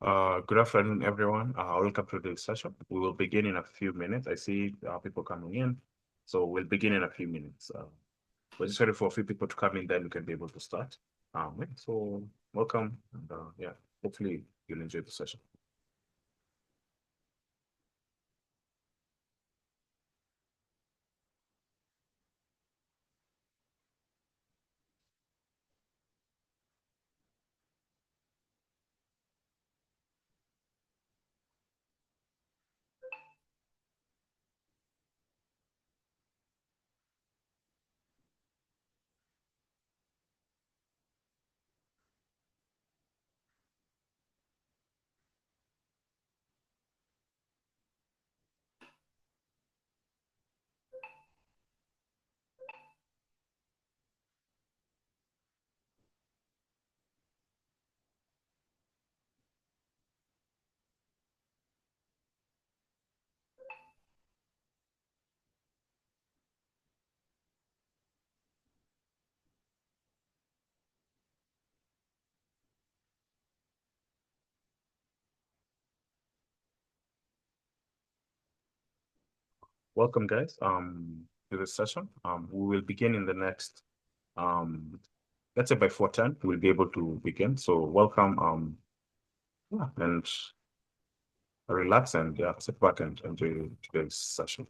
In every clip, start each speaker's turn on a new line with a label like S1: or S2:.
S1: Good afternoon, everyone. Welcome to the session. We will begin in a few minutes. I see people coming in, so we'll begin in a few minutes. We're just waiting for a few people to come in, then we can be able to start. So welcome, and yeah, hopefully you'll enjoy the session. Welcome, guys, to this session. We will begin in the next, let's say by 4:10, we'll be able to begin. So welcome, yeah, and relax and yeah, sit back and enjoy today's session.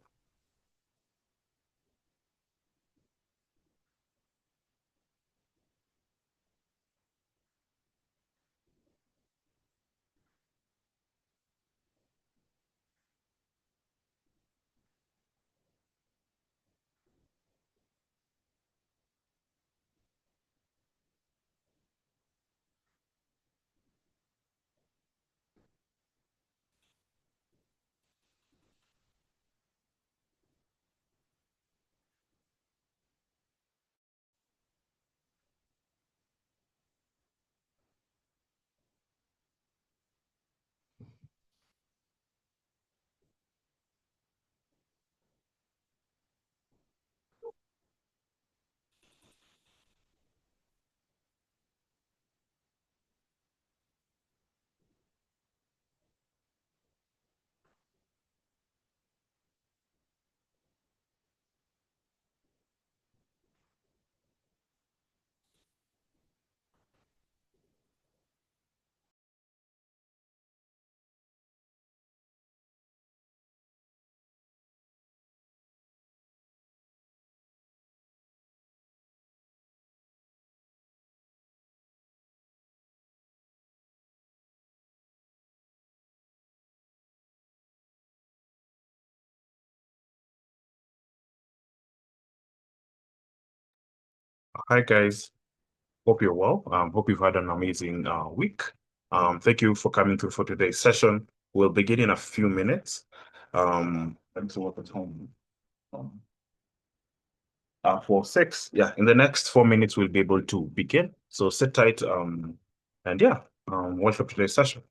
S1: Hi, guys. Hope you're well. Hope you've had an amazing week. Thank you for coming through for today's session. We'll begin in a few minutes. Thanks for work at home. Um, for six, yeah, in the next 4 minutes, we'll be able to begin. So sit tight. And yeah, welcome to today's session.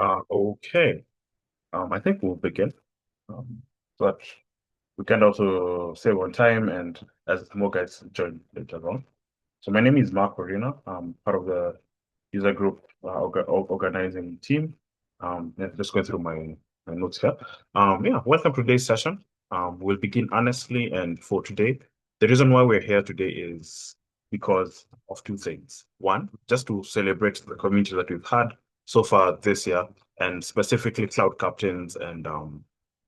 S1: Okay. I think we'll begin. Um, but we can also save on time and as more guys join later on. So my name is Mark Orina. I'm part of the user group organizing team. Just going through my notes here. Welcome to today's session. We'll begin honestly, and for today, the reason why we're here today is because of two things. One, just to celebrate the community that we've had so far this year, and specifically cloud captains and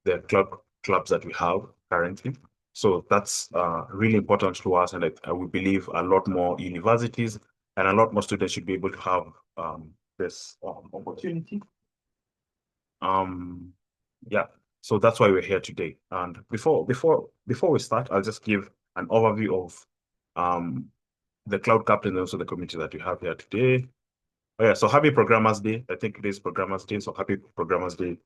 S1: the cloud clubs that we have currently. So that's really important to us, and we believe a lot more universities and a lot more students should be able to have this opportunity. Yeah, so that's why we're here today. And before we start, I'll just give an overview of the Cloud Captain and also the community that we have here today. Oh yeah, so happy Programmers Day. I think it is Programmers Day, so happy Programmers Day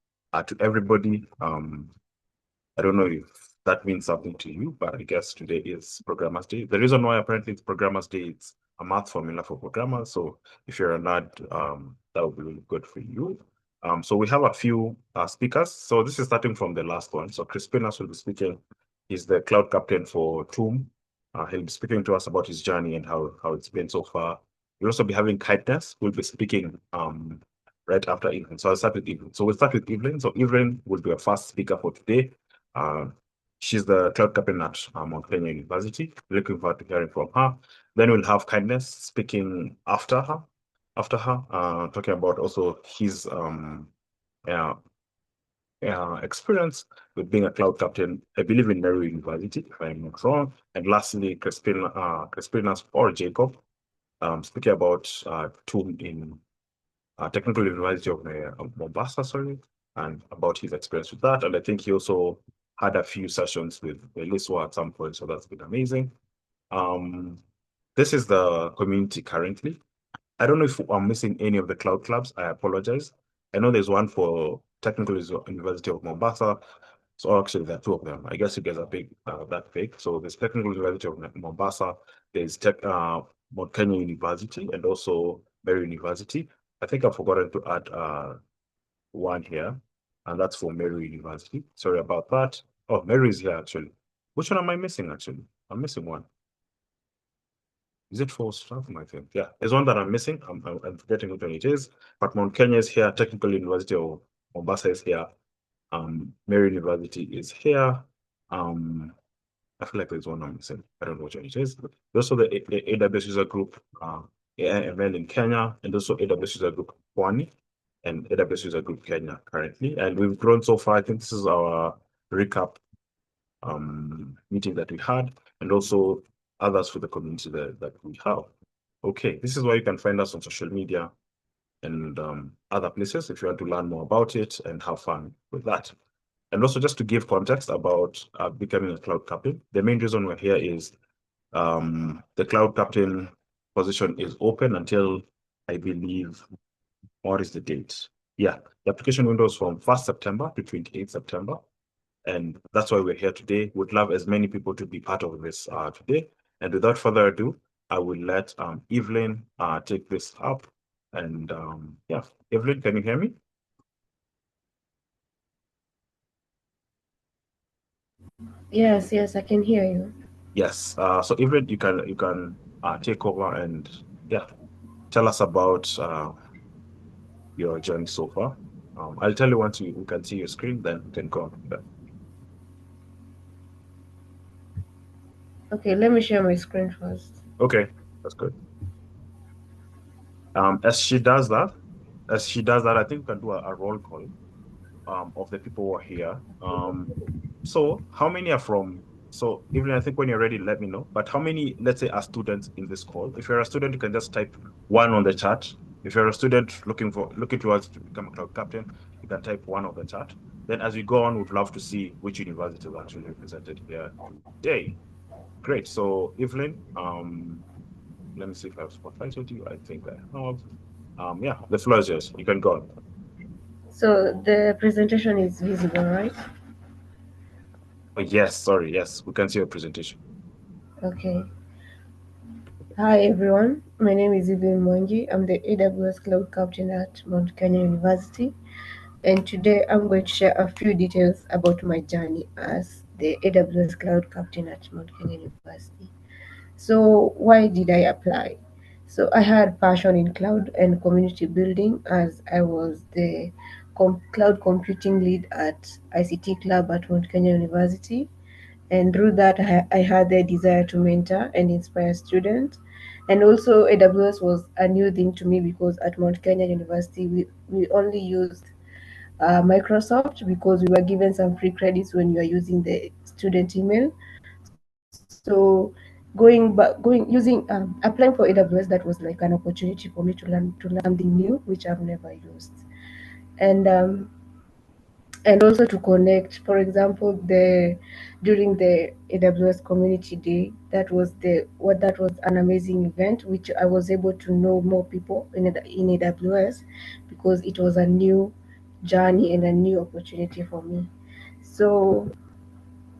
S1: to everybody. I don't know if that means something to you, but I guess today is Programmers Day. The reason why apparently it's Programmers Day, it's a math formula for programmers. So if you're a nerd, that would be really good for you. So we have a few speakers. So this is starting from the last one. So Chrispinus will be speaking. He's the cloud captain for Toom. He'll be speaking to us about his journey and how it's been so far. We'll also be having Kindness, who'll be speaking right after Evelyn. So I'll start with Evelyn. So we'll start with Evelyn. So Evelyn will be our first speaker for today. She's the cloud captain at Mount Kenya University. Looking forward to hearing from her. Then we'll have Kindness speaking after her, talking about also his experience with being a cloud captain, I believe in Meru University, if I'm not wrong. And lastly, Chrispinus or Jacob, speaking about Toom in Technical University of Mombasa, sorry, and about his experience with that. And I think he also had a few sessions with Eliswa at some point, so that's been amazing. This is the community currently. I don't know if I'm missing any of the cloud clubs. I apologize. I know there's one for Technical University of Mombasa. So actually, there are two of them. I guess you guys are big, that big. So there's Technical University of Mombasa. There's Mount Kenya University and also Meru University. I think I've forgotten to add one here, and that's for Meru University. Sorry about that. Oh, Meru is here actually. Which one am I missing actually? I'm missing one. Is it for staff? I think. Yeah, there's one that I'm missing. I'm forgetting which one it is. But Mount Kenya is here. Technical University of Mombasa is here. Meru University is here. I feel like there's one I'm missing. I don't know which one it is. There's also the AWS user group, AIML in Kenya, and also AWS user group Pwani and AWS user group Kenya currently. And we've grown so far. I think this is our recap meeting that we had, and also others for the community that we have. Okay, this is where you can find us on social media and other places if you want to learn more about it and have fun with that. And also just to give context about becoming a cloud captain, the main reason we're here is the cloud captain position is open until, I believe, what is the date? Yeah, the application window is from 1st September to 28th September. And that's why we're here today. Would love as many people to be part of this today. And without further ado, I will let Evelyn take this up. And yeah, Evelyn, can you hear me?
S2: Yes, I can hear you.
S1: Yes. So Evelyn, you can take over and yeah, tell us about your journey so far. I'll tell you once we can see your screen, then we can go on from there.
S2: Okay, let me share my screen first.
S1: Okay, that's good. As she does that, I think we can do a roll call of the people who are here. So how many are from, so even I think when you're ready, let me know. But how many, let's say, are students in this call? If you're a student, you can just type one on the chat. If you're a student looking towards to become a cloud captain, you can type one on the chat. Then as we go on, we'd love to see which university is actually represented here today. Great. So Evelyn, let me see if I've spotlighted you. I think I have. Yeah, the floor is yours. You can go on.
S2: So the presentation is visible, right?
S1: Oh, yes, sorry. Yes, we can see your presentation.
S2: Okay. Hi everyone. My name is Mwangi. I'm the AWS Cloud Captain at Mount Kenya University. And today I'm going to share a few details about my journey as the AWS Cloud Captain at Mount Kenya University. So why did I apply? So I had passion in cloud and community building as I was the cloud computing lead at ICT Club at Mount Kenya University. And through that, I had the desire to mentor and inspire students. And also, AWS was a new thing to me because at Mount Kenya University, we only used Microsoft because we were given some free credits when you are using the student email. So applying for AWS, that was like an opportunity for me to learn something new, which I've never used. And and also to connect. For example, the during the AWS Community Day, that was an amazing event, which I was able to know more people in AWS because it was a new journey and a new opportunity for me. So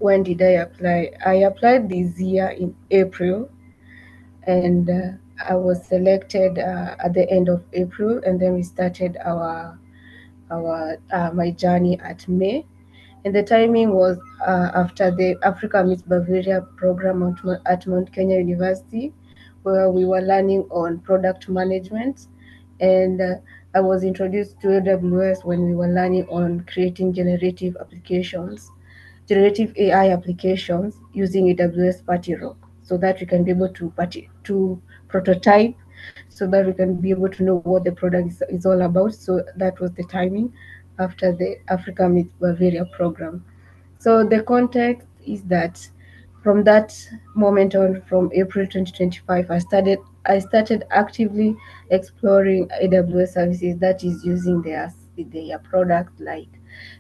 S2: when did I apply? I applied this year in April, and I was selected at the end of April, and then we started our my journey at May. And the timing was after the Africa Meets Bavaria program at Mount Kenya University, where we were learning on product management. And I was introduced to AWS when we were learning on creating generative AI applications using AWS Party Rock, so that we can be able to prototype, so that we can be able to know what the product is all about. So that was the timing after the Africa Meets Bavaria program. So the context is that from that moment on, from April 2025, I started actively exploring AWS services, that is using their product like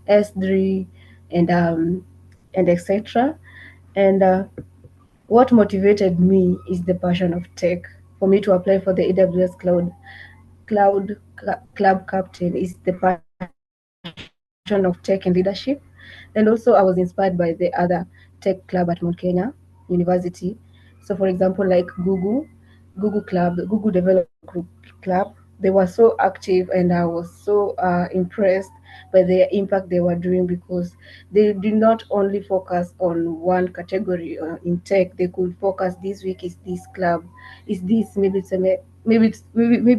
S2: S3 and etc. And what motivated me is the passion of tech. For me to apply for the AWS Club Captain is the passion of tech and leadership. And also, I was inspired by the other tech club at Mount Kenya University. So, for example, like Google Club, the Google Developer Group Club, they were so active, and I was so impressed by the impact they were doing because they did not only focus on one category in tech. They could focus, this week is this club, is this, maybe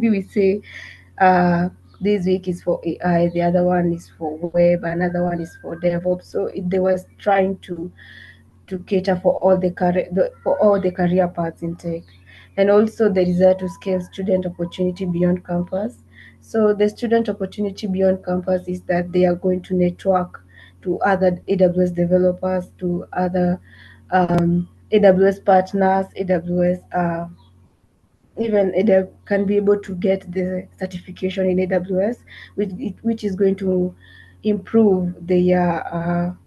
S2: we say uh, this week is for AI, the other one is for web, another one is for DevOps. So they was trying to cater for all the career paths in tech, and also the desire to scale student opportunity beyond campus. So the student opportunity beyond campus is that they are going to network to other AWS developers, to other AWS partners, AWS even they can be able to get the certification in AWS, which is going to improve their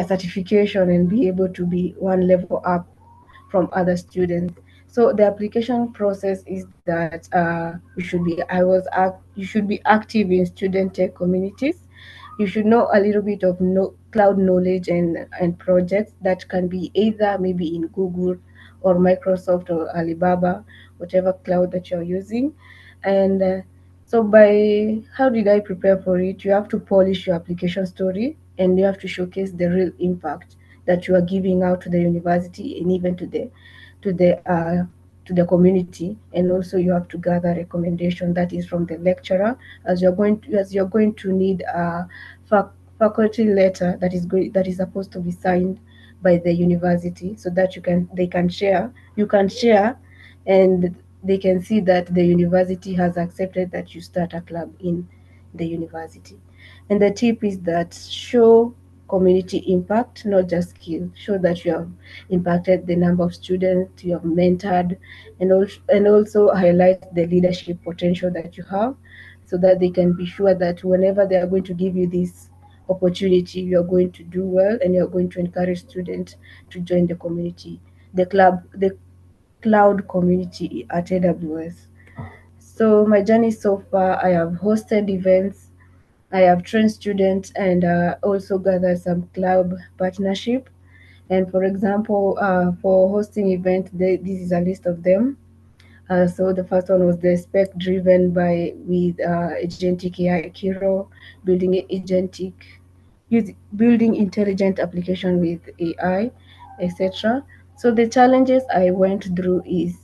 S2: certification and be able to be one level up from other students. So the application process is that you should be active in student tech communities. You should know a little bit of cloud knowledge and projects that can be either maybe in Google or Microsoft or Alibaba, whatever cloud that you're using. And so by how did I prepare for it? You have to polish your application story, and you have to showcase the real impact that you are giving out to the university and even to the uh, to the community. And also you have to gather recommendation that is from the lecturer, as you're going to need a faculty letter that is supposed to be signed by the university, so that you can share, and they can see that the university has accepted that you start a club in the university. And the tip is that show community impact, not just skill. Show that you have impacted the number of students you have mentored, and also highlight the leadership potential that you have, so that they can be sure that whenever they are going to give you this opportunity, you are going to do well, and you are going to encourage students to join the community, the cloud community at AWS. So my journey so far, I have hosted events, I have trained students, and also gathered some club partnership. And for example, for hosting event, this is a list of them. So the first one was the spec driven by with agentic AI Kiro, building agentic building intelligent application with AI, etc. So the challenges I went through is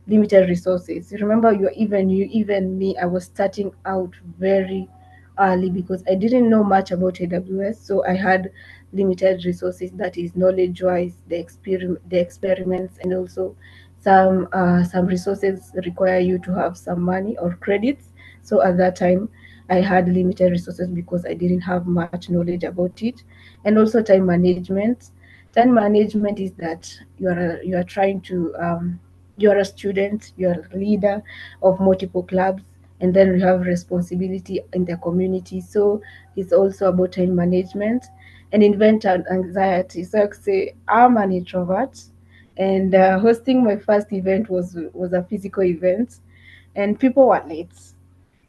S2: limited resources. Remember, you even me, I was starting out very early because I didn't know much about AWS, so I had limited resources. That is knowledge-wise, the experiments, and also some resources require you to have some money or credits. So at that time, I had limited resources because I didn't have much knowledge about it, and also time management. Time management is that you are trying to you are a student, you are a leader of multiple clubs, and then you have responsibility in the community. So it's also about time management and event and anxiety. So I could say I'm an introvert, and hosting my first event was a physical event, and people were late,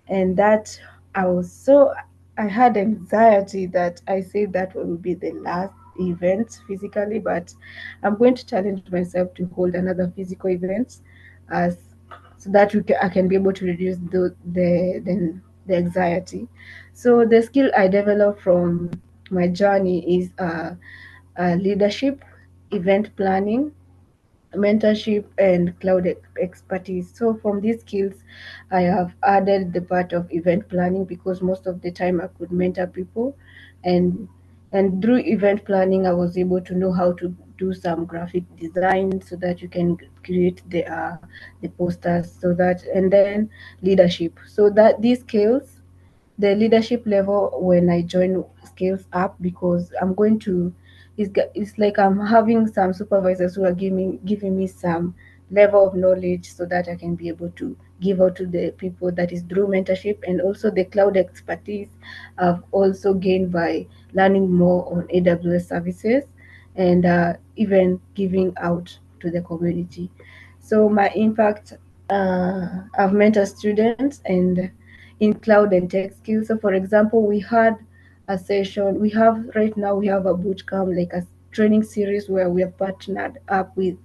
S2: and that I was so I had anxiety that I said that will be the last event physically, but I'm going to challenge myself to hold another physical event as so that I can be able to reduce the anxiety. So the skill I developed from my journey is leadership, event planning, mentorship, and cloud expertise. So from these skills, I have added the part of event planning because most of the time I could mentor people, and through event planning, I was able to know how to do some graphic design so that you can create the posters. So that, and then leadership. So that these skills, the leadership level when I join scales up because I'm going to it's like I'm having some supervisors who are giving me some level of knowledge so that I can be able to give out to the people, that is through mentorship, and also the cloud expertise I've also gained by learning more on AWS services, and even giving out to the community. So my impact, I've mentored students and in cloud and tech skills. So for example, we had a session, we have right now we have a boot camp, like a training series where we are partnered up with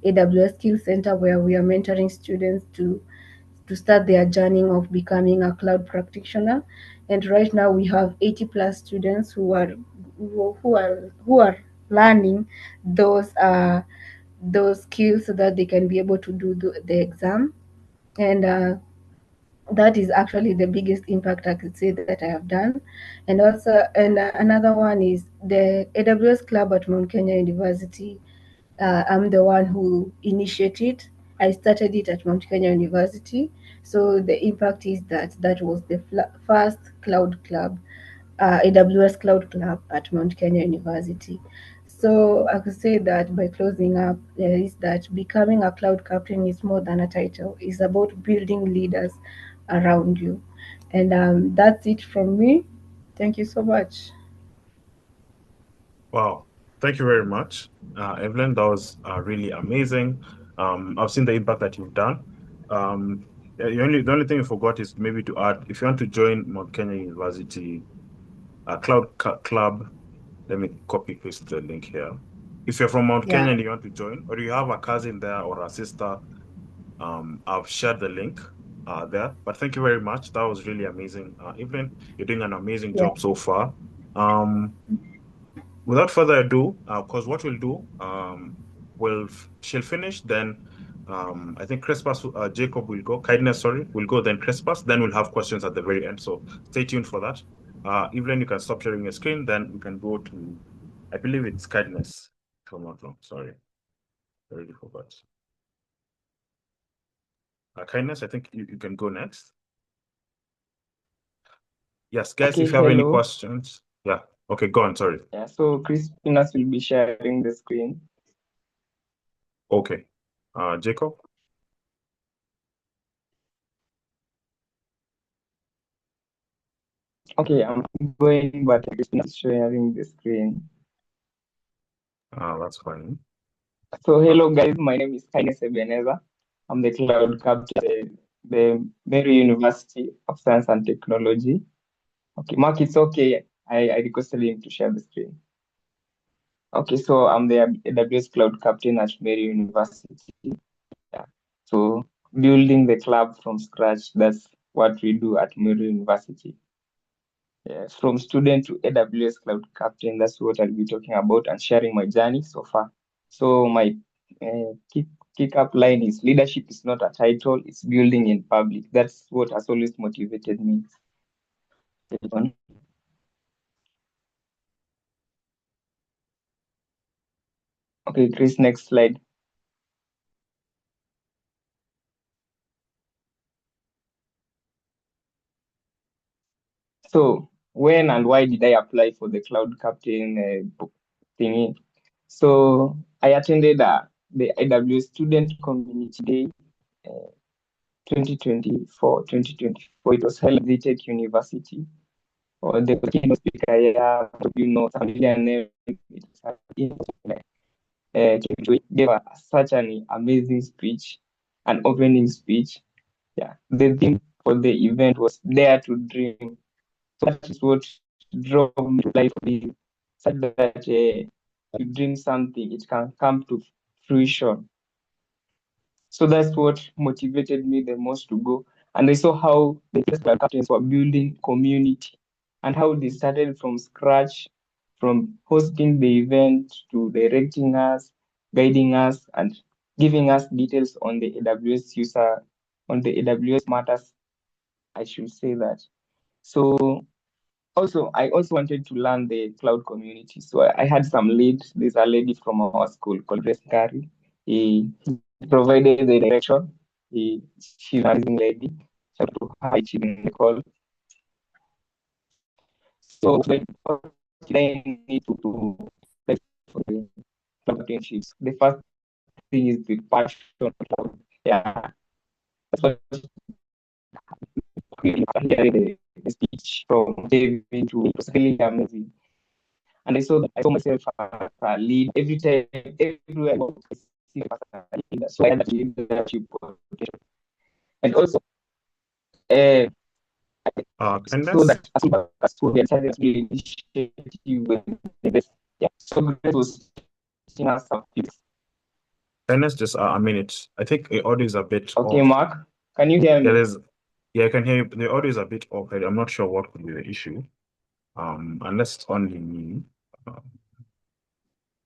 S2: AWS Skill Center, where we are mentoring students to start their journey of becoming a cloud practitioner. And right now we have 80 plus students who are learning those skills so that they can be able to do the exam. And that is actually the biggest impact I could say that I have done. And also, and another one is the AWS Club at Mount Kenya University. I'm the one who initiated. I started it at Mount Kenya University. So the impact is that that was the first cloud club, AWS Cloud Club at Mount Kenya University. So I could say that by closing up, is that becoming a cloud captain is more than a title. It's about building leaders around you. And that's it from me. Thank you so much.
S1: Wow. Thank you very much, Evelyn. That was really amazing. I've seen the impact that you've done. The only thing you forgot is maybe to add, if you want to join Mount Kenya University Club, let me copy paste the link here. If you're from Mount Kenya
S2: Yeah.
S1: and you want to join, or you have a cousin there or a sister, I've shared the link there. But thank you very much. That was really amazing. Evelyn, you're doing an amazing
S2: Yeah.
S1: job so far. Um, Without further ado, because what we'll do, she'll finish, then I think Jacob will go, Kindness, sorry, will go, then Crespas, then we'll have questions at the very end. So stay tuned for that. Evelyn, you can stop sharing your screen, then we can go to, I believe it's Kindness, if I'm not wrong. Sorry, I already forgot. Kindness, I think you can go next. Yes, guys,
S3: Okay,
S1: if you have any
S3: hello.
S1: questions. Yeah, okay, go on, sorry.
S3: Yeah, so Chrispinus will be sharing the screen.
S1: Okay. Jacob?
S3: Okay, I'm going, but Chrispinus is sharing the screen.
S1: That's fine.
S3: So hello guys, my name is Kindness Ebeneza. I'm the Cloud Captain at the Meru University of Science and Technology. Okay, Mark, it's okay. I requested him to share the screen. Okay, so I'm the AWS Cloud Captain at Meru University. Yeah. So building the club from scratch, that's what we do at Meru University. from student to AWS Cloud Captain. That's what I'll be talking about and sharing my journey so far. So my kick up line is leadership is not a title, it's building in public. That's what has always motivated me. Okay, Chris, next slide. So when and why did I apply for the Cloud Captain thingy? So I attended the AWS Student Community Day 2024. It was held at VTech University. Or the keynote speaker, familiar name. Gave such an amazing speech, an opening speech. Yeah, the theme for the event was Dare to Dream. So that is what drove me to life, such that you dream something, it can come to fruition. So that's what motivated me the most to go. And I saw how the Cloud Captains were building community and how they started from scratch, from hosting the event to directing us, guiding us, and giving us details on the AWS user, on the AWS matters, I should say that. So I also wanted to learn the cloud community. So I had some leads. There's a lady from our school called Grace Gary. He provided the direction. She's an amazing lady. So to her, she's in the call. So I need to like for the championships. The first thing is the passion. Yeah, that's what hearing the speech from David to it was really amazing. And I saw myself as a lead every time, everywhere I see a leader. So I had that leadership potential. And also, so that as to the entire initiative with this. Yeah. So Grace was teaching us some tips.
S1: Ernest, just a minute. I think the audio is a bit
S3: okay,
S1: off.
S3: Mark, can you hear me?
S1: Yeah, I can hear you. The audio is a bit off. I'm not sure what could be the issue. Unless it's only me.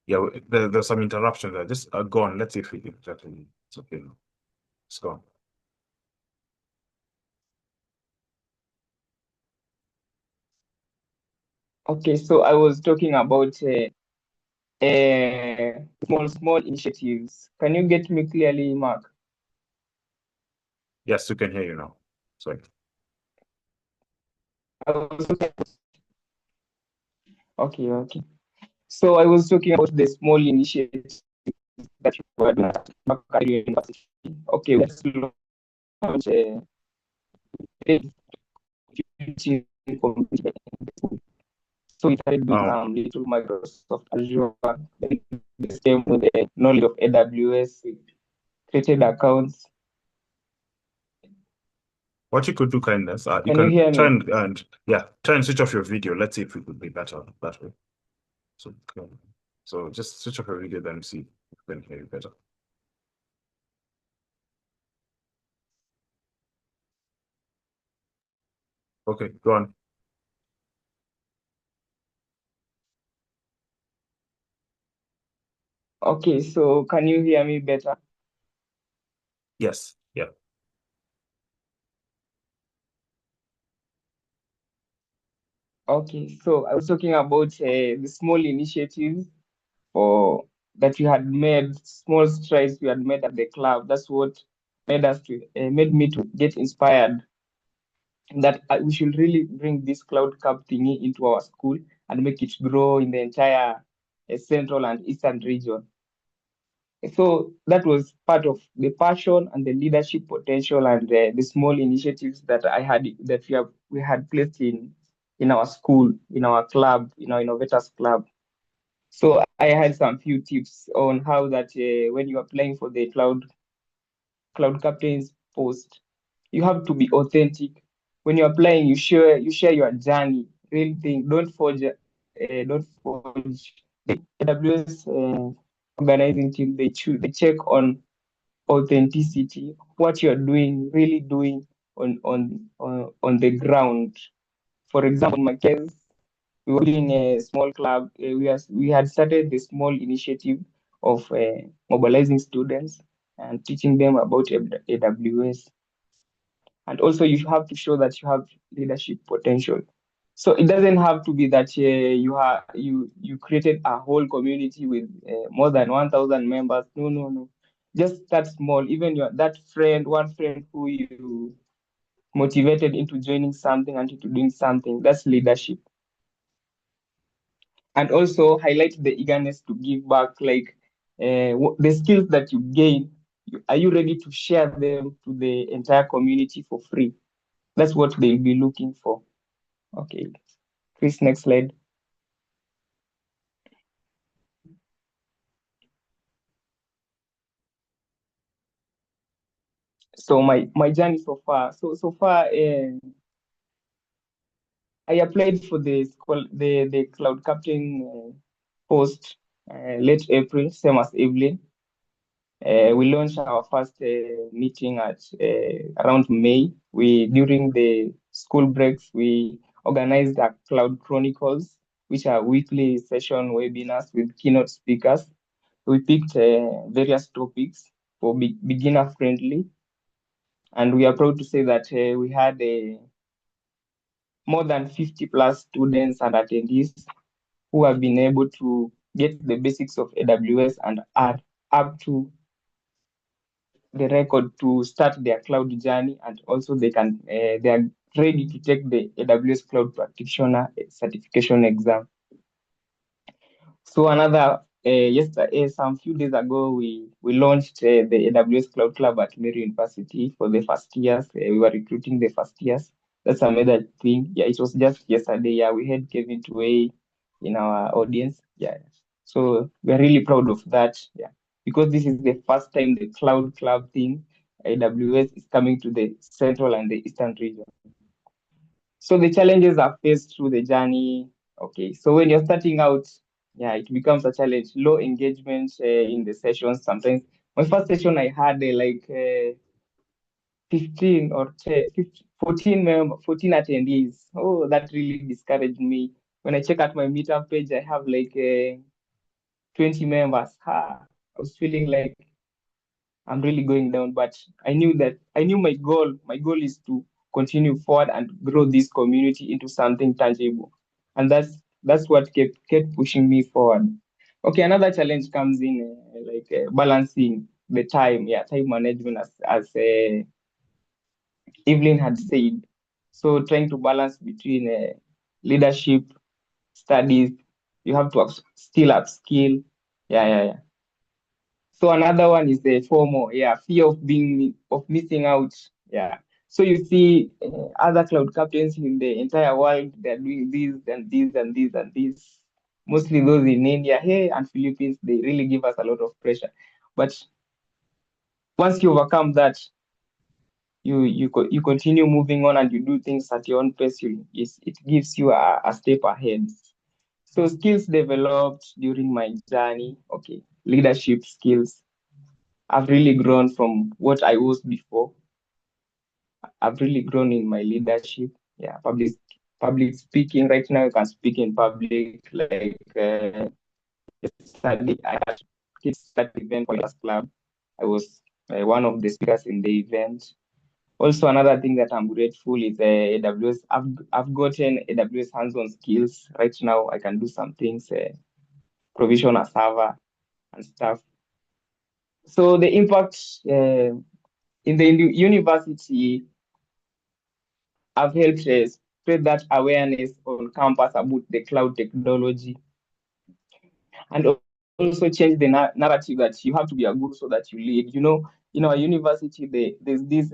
S1: Yeah, there's some interruptions there. Just go on. Let's see if we can exactly. It's okay now. It's gone.
S3: Okay, so I was talking about small initiatives. Can you get me clearly, Mark?
S1: Yes, we can hear you now. Sorry.
S3: Okay. So I was talking about the small initiatives that you were doing at university. Okay, let's launch so we started with little Microsoft Azure, the same with the knowledge of AWS, created accounts.
S1: What you could do, kindness, you
S3: Can you hear
S1: try
S3: me?
S1: try and switch off your video. Let's see if it could be better that way. So just switch off your video, then see if we can hear you better. Okay, go on.
S3: Okay, so can you hear me better?
S1: Yes, yeah.
S3: Okay, so I was talking about the small initiatives that we had made, small strides we had made at the club. That's what made me to get inspired that we should really bring this cloud cup thingy into our school and make it grow in the entire central and eastern region. So that was part of the passion and the leadership potential and the small initiatives that we had placed in our school, in our club, in our innovators club. So I had some few tips on how that when you are applying for the cloud captain's post, you have to be authentic. When you're applying, you share your journey, real thing. Don't forge. The AWS organizing team, they check on authenticity, what you're doing, really doing on the ground For example, in my case, we were doing a small club. We had started the small initiative of mobilizing students and teaching them about AWS. And also, you have to show that you have leadership potential. So it doesn't have to be that you created a whole community with more than 1,000 members. No. Just start small. Even that one friend who you motivated into joining something and into doing something, that's leadership. And also highlight the eagerness to give back, like the skills that you gain. Are you ready to share them to the entire community for free? That's what they'll be looking for. Okay, Chris, next slide. So my journey so far. So far, I applied for the Cloud Captain post late April, same as Evelyn. We launched our first meeting at around May. During the school breaks, we organized our Cloud Chronicles, which are weekly session webinars with keynote speakers. We picked various topics for beginner friendly, and we are proud to say that we had more than 50 plus students and attendees who have been able to get the basics of AWS and are up to the record to start their cloud journey, and also they are ready to take the AWS Cloud Practitioner certification exam. So yesterday, some few days ago, we launched the AWS Cloud Club at Meru University for the first years. We were recruiting the first years. That's another thing. Yeah, it was just yesterday. Yeah, we had Kevin Tuwei in our audience. Yeah, so we're really proud of that. Yeah, because this is the first time the Cloud Club thing, AWS, is coming to the central and the eastern region. So the challenges are faced through the journey. Okay, so when you're starting out, yeah, it becomes a challenge. Low engagement in the sessions. Sometimes my first session I had 15 or 10, 15, 14 attendees. Oh, that really discouraged me. When I check out my meetup page, I have 20 members. I was feeling like I'm really going down, but I knew my goal. My goal is to continue forward and grow this community into something tangible, and that's what kept pushing me forward. Okay, another challenge comes in balancing the time. Yeah, time management, as Evelyn had said. So trying to balance between leadership, studies. You have to still upskill. Yeah. So another one is the FOMO, fear of missing out. Yeah. So you see other cloud captains in the entire world, they're doing this and this and this and this. Mostly those in India, hey, and Philippines, they really give us a lot of pressure. But once you overcome that, you continue moving on and you do things at your own pace. It gives you a step ahead. So skills developed during my journey. Okay, leadership skills. I've really grown from what I was before. I've really grown in my leadership. Yeah, public speaking. Right now, I can speak in public. Like yesterday, I had kids event for AWS Club. I was one of the speakers in the event. Also, another thing that I'm grateful is AWS. I've gotten AWS hands-on skills. Right now, I can do some things, provision a server and stuff. So the impact in the university, I've helped spread that awareness on campus about the cloud technology, and also change the narrative that you have to be a guru so that you lead. In our university, there's this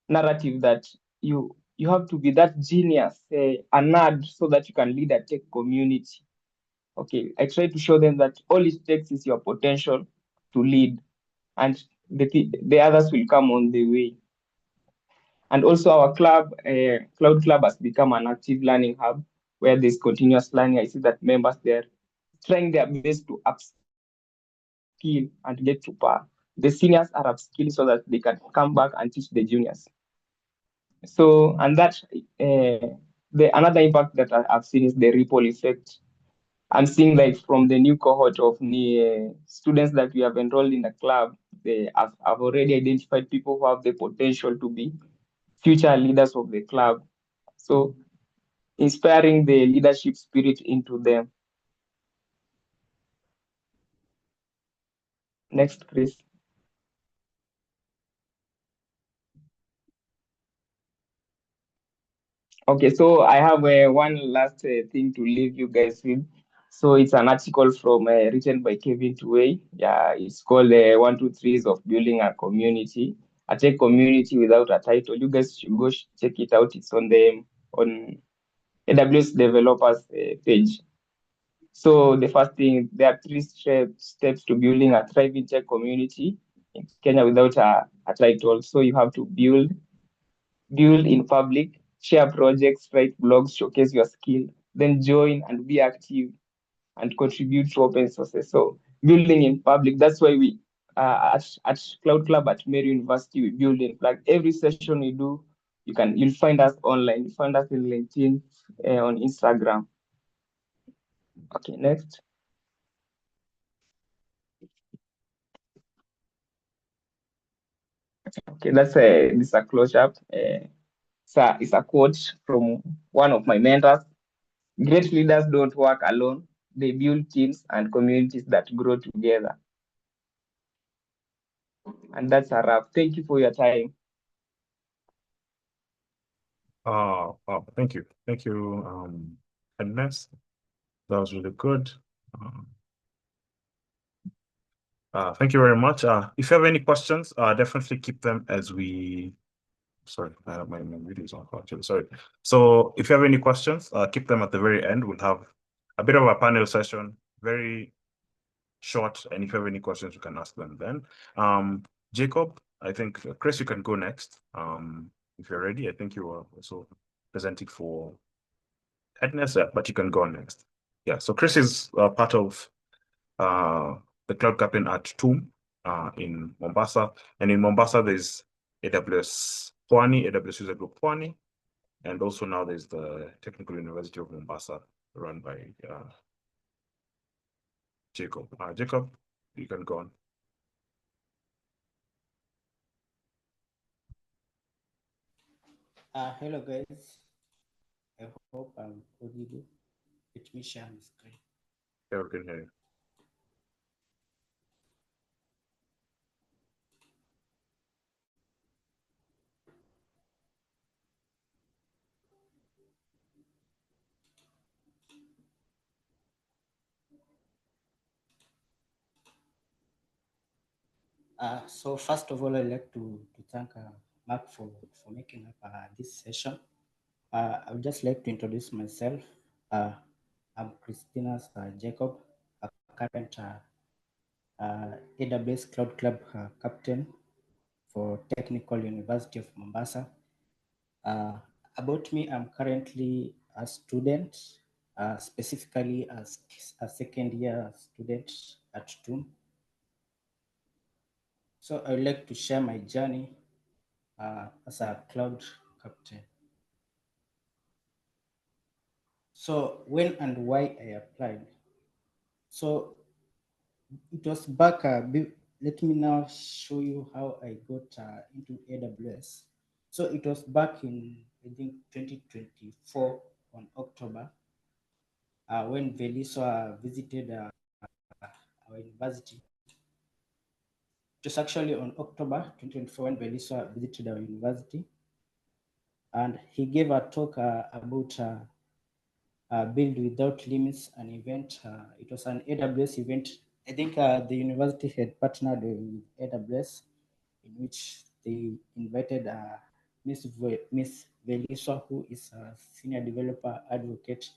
S3: narrative that you have to be that genius, a nerd, so that you can lead a tech community. Okay, I try to show them that all it takes is your potential to lead, and the others will come on the way. And also our Cloud Club has become an active learning hub where there's continuous learning. I see that members there trying their best to upskill and get to par. The seniors are upskilling so that they can come back and teach the juniors. So, and that the another impact that I've seen is the ripple effect. I'm seeing like from the new cohort of students that we have enrolled in the club, I've already identified people who have the potential to be future leaders of the club. So inspiring the leadership spirit into them. Next, Chris. Okay, so I have one last thing to leave you guys with. So it's an article from written by Kevin Tuwei. Yeah, it's called 123s of Building a Community, a tech community without a title. You guys should go check it out. It's on the on AWS developers page. So the first thing, there are three steps to building a thriving tech community in Kenya without a title. So you have to build in public, share projects, write blogs, showcase your skill, then join and be active and contribute to open sources. So building in public, that's why we at Cloud Club at Meru University, we build in like every session we do, you'll find us online, you find us in LinkedIn, on Instagram. Okay, next. Okay, that's this is a close-up. It's a quote from one of my mentors. Great leaders don't work alone. They build teams and communities that grow together. And that's a wrap. Thank you for your time.
S1: Thank you. Thank you, Agnes. That was really good. Thank you very much. If you have any questions, definitely keep them as we. Sorry, my video is on actually. Sorry. So if you have any questions, keep them at the very end. We'll have a bit of a panel session, very short. And if you have any questions, you can ask them then. Jacob, I think Chris, you can go next. If you're ready, I think you are also presenting for Agnes, but you can go on next. Yeah. So Chris is part of the Cloud Captain at TUM in Mombasa. And in Mombasa, there's AWS Pwani, AWS User Group Pwani. And also now there's the Technical University of Mombasa run by Jacob. Jacob, you can go on.
S4: Hello guys, I hope I'm audible. Let me share my screen.
S1: Yeah, we can hear you.
S4: So first of all, I'd like to thank Mark for making up this session. I would just like to introduce myself. I'm Chrispinus Jacob, a current AWS Cloud Club Captain for Technical University of Mombasa. About me, I'm currently a student, specifically as a second year student at TUM. So I would like to share my journey as a cloud captain. So when and why I applied. So it was back, let me now show you how I got into AWS. So it was back in, I think, 2024 on October when Veliswa visited our university. It was actually on October 2024 when Veliswa visited our university. And he gave a talk about Build Without Limits, an event. It was an AWS event. I think the university had partnered with AWS, in which they invited Miss Veliswa, who is a senior developer advocate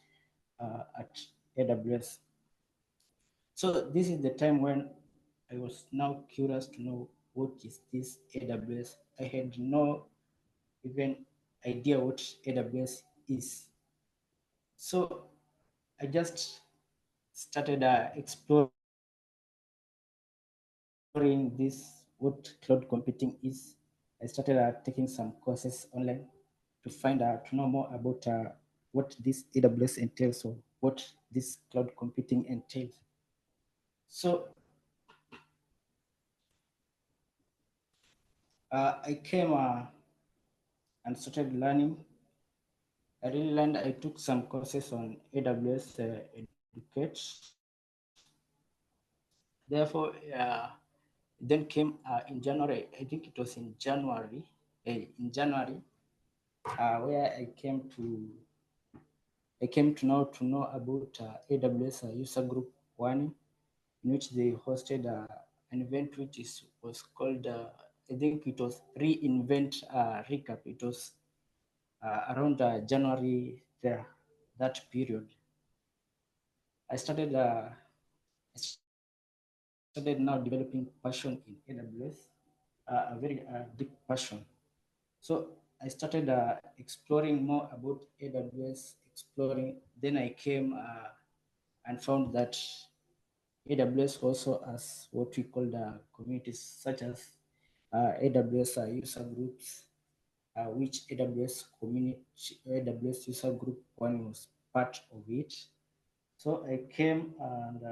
S4: at AWS. So this is the time when I was now curious to know what is this AWS. I had no even idea what AWS is. So I just started exploring this, what cloud computing is. I started taking some courses online. to find out, to know more about what this AWS entails or what this cloud computing entails. So I came and started learning. I really learned. I took some courses on AWS Educate. Therefore, then came in January. I think it was in January. Where I came to know about AWS User Group One, in which they hosted an event was called, I think it was Reinvent Recap. It was around January there, that period. I started now developing passion in AWS, a very deep passion. So I started exploring more about AWS, then I came and found that AWS also has what we call the communities, such as AWS user groups, which AWS user group one was part of it. So I came and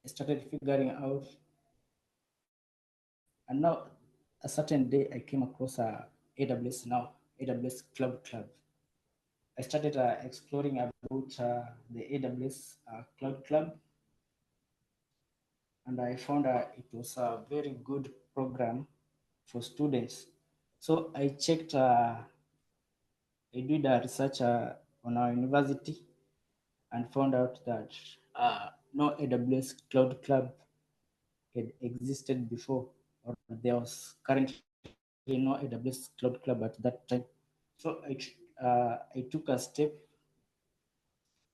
S4: I started figuring out, and now a certain day I came across AWS Cloud Clubs. I started exploring about the AWS Cloud Club, and I found it was a very good program for students. So I checked, I did a research on our university and found out that no AWS Cloud Club had existed before, or there was currently no AWS Cloud Club at that time. So I took a step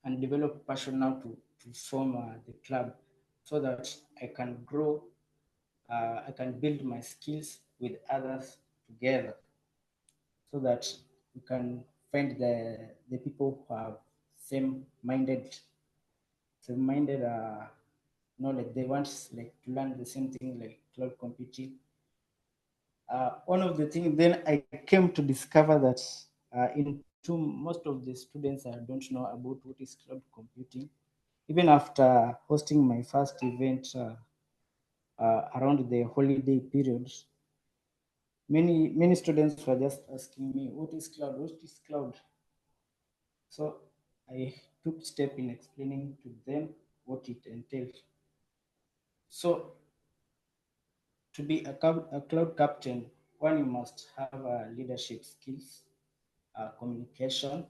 S4: and developed passion now to form the club so that I can grow, I can build my skills with others together so that we can find the people who have same-minded knowledge. They want like to learn the same thing like cloud computing. One of the things then I came to discover that into most of the students don't know about what is cloud computing. Even after hosting my first event around the holiday period, many students were just asking me, "What is cloud? What is cloud?" So I took step in explaining to them what it entails. So to be a cloud captain, one, you must have leadership skills, communication,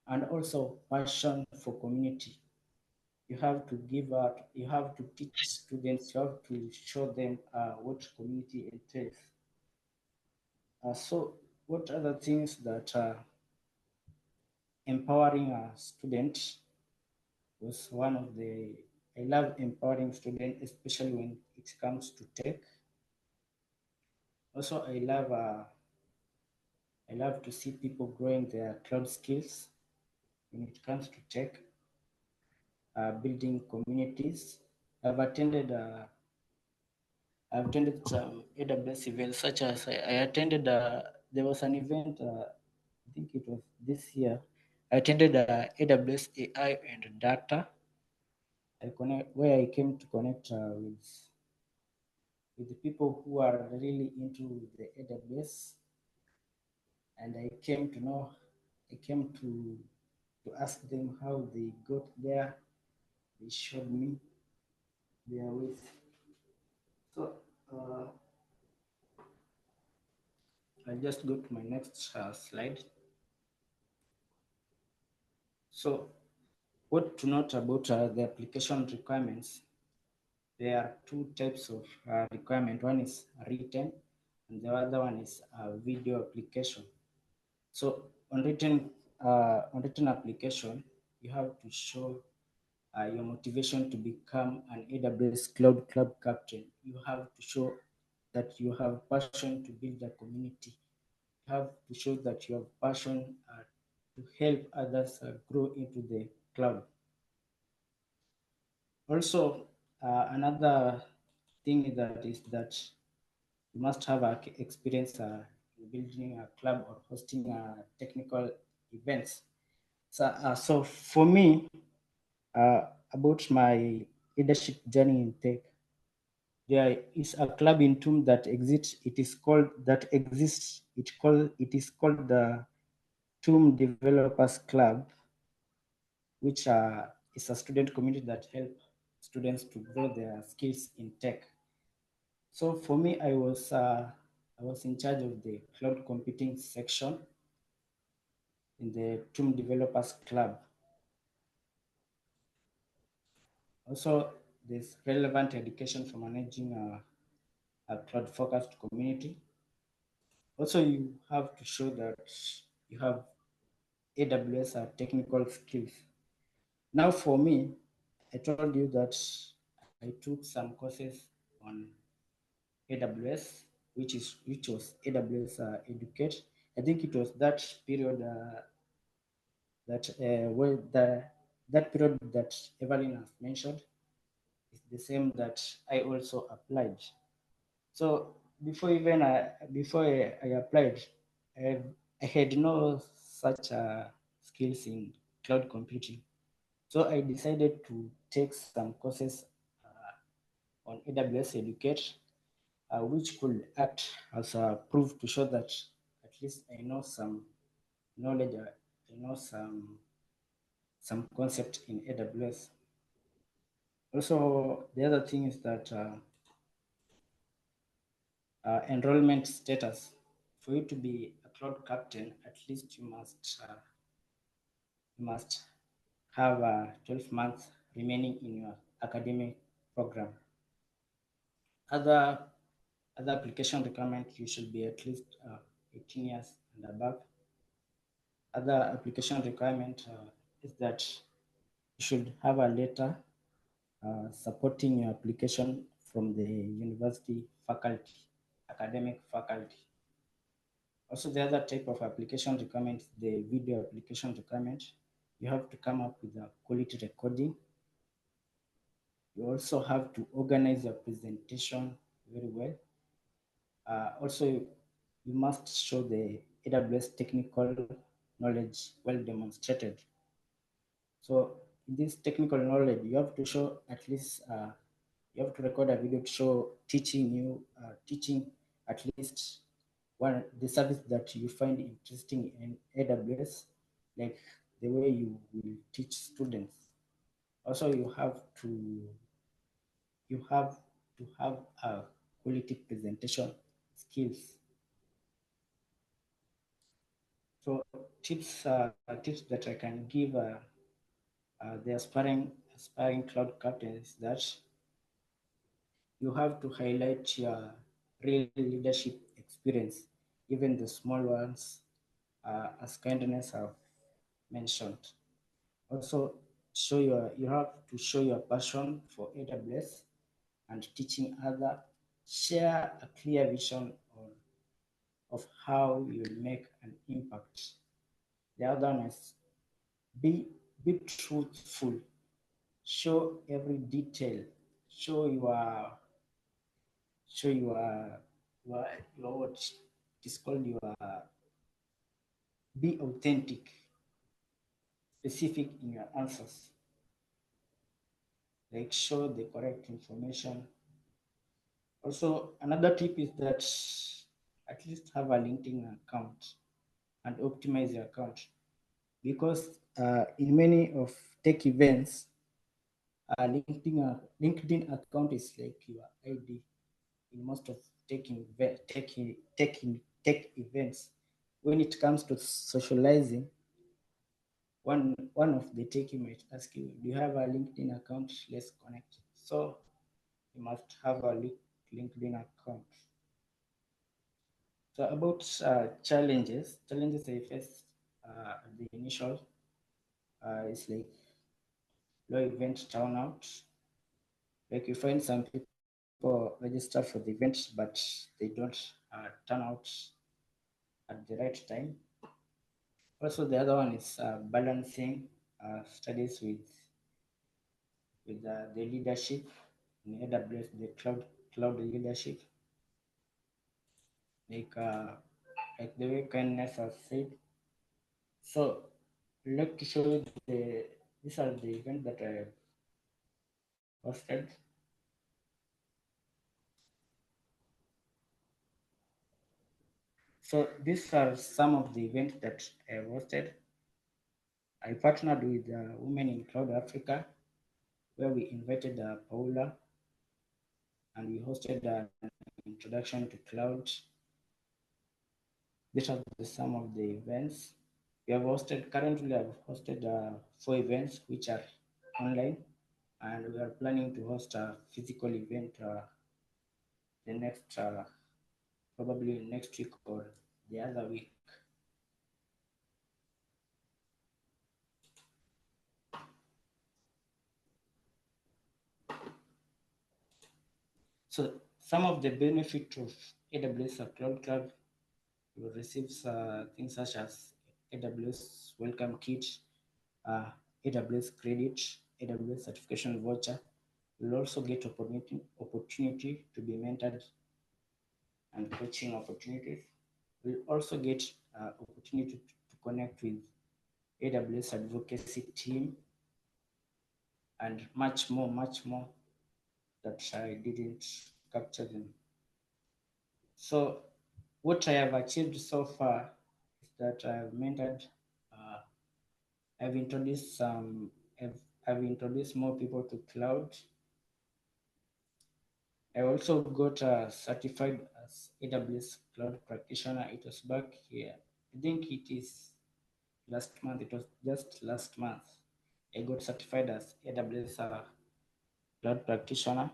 S4: and also passion for community. You have to you have to teach students, you have to show them what community entails. So what are the things that empowering a student was one of the, I love empowering students, especially when it comes to tech. Also, I love to see people growing their cloud skills when it comes to tech, building communities. I've attended uh, I've attended some AWS events, such as I attended. There was an event. I think it was this year. I attended AWS AI and data. Where I came to connect with the people who are really into the AWS, and I came to know. I came to ask them how they got there. They showed me their ways. So I'll just go to my next slide. So what to note about the application requirements? There are two types of requirement. One is written, and the other one is video application. So on written application, you have to show your motivation to become an AWS Cloud Club Captain. You have to show that you have passion to build a community. You have to show that you have passion to help others grow into the cloud. Also, another thing that is that you must have experience building a club or hosting technical events. So for me, about my leadership journey in tech, there is a club in TUM that exists. It is called the TUM Developers Club, which is a student community that help students to grow their skills in tech. So for me, I was in charge of the cloud computing section in the TUM Developers Club. Also, there's relevant education for managing a cloud-focused community. Also, you have to show that you have AWS technical skills. Now, for me, I told you that I took some courses on AWS, which was AWS Educate. I think it was that period that period that Everlyne has mentioned is the same that I also applied. So before I applied, I had no such skills in cloud computing. So I decided to take some courses on AWS Educate, which could act as a proof to show that at least I know some knowledge, I know some concept in AWS. Also, the other thing is that enrollment status. For you to be a cloud captain, at least you must have 12 months remaining in your academic program. Other application requirement, you should be at least 18 years and above. Other application requirement is that you should have a letter supporting your application from the university faculty, academic faculty. Also, the other type of application requirement, the video application requirement, you have to come up with a quality recording. You also have to organize your presentation very well. Also, you must show the AWS technical knowledge well demonstrated. So in this technical knowledge, you have to show at least, you have to record a video to show teaching at least the service that you find interesting in AWS, like the way you will teach students. Also, you have to have a quality presentation skills. So tips that I can give the aspiring cloud captains, that you have to highlight your real leadership experience, even the small ones, as kindness have mentioned. Also, you have to show your passion for AWS and teaching others. Share a clear vision of how you will make an impact. The other one is be truthful. Show every detail. Show your what it is called your be authentic, specific in your answers. Like show the correct information. Also, another tip is that at least have a LinkedIn account and optimize your account, because in many of tech events, LinkedIn account is like your ID in most of tech events. When it comes to socializing, one of the tech might ask you, do you have a LinkedIn account? Let's connect. So you must have a LinkedIn account. So about challenges I faced at the initial is like low event turnout. Like you find some people register for the event, but they don't turn out at the right time. Also, the other one is balancing studies with the leadership in AWS, the cloud leadership. Like like the way Kindness has said. So I'd like to show you these are the events that I hosted. So these are some of the events that I hosted. I partnered with Women in Cloud Africa, where we invited Paula and we hosted an introduction to cloud. These are some of the events we have hosted. Currently, I've hosted 4 events which are online, and we are planning to host a physical event the next, probably next week or the other week. So some of the benefits of AWS Cloud Club, you will receive things such as AWS Welcome Kit, AWS Credit, AWS Certification Voucher. You'll also get opportunity to be mentored and coaching opportunities. We'll also get opportunity to connect with AWS advocacy team and much more that I didn't capture them. So what I have achieved so far is that I have mentored, I've introduced I've introduced more people to cloud. I also got certified as AWS Cloud Practitioner. It was back here. I think it is last month. It was just last month. I got certified as AWS Cloud Practitioner.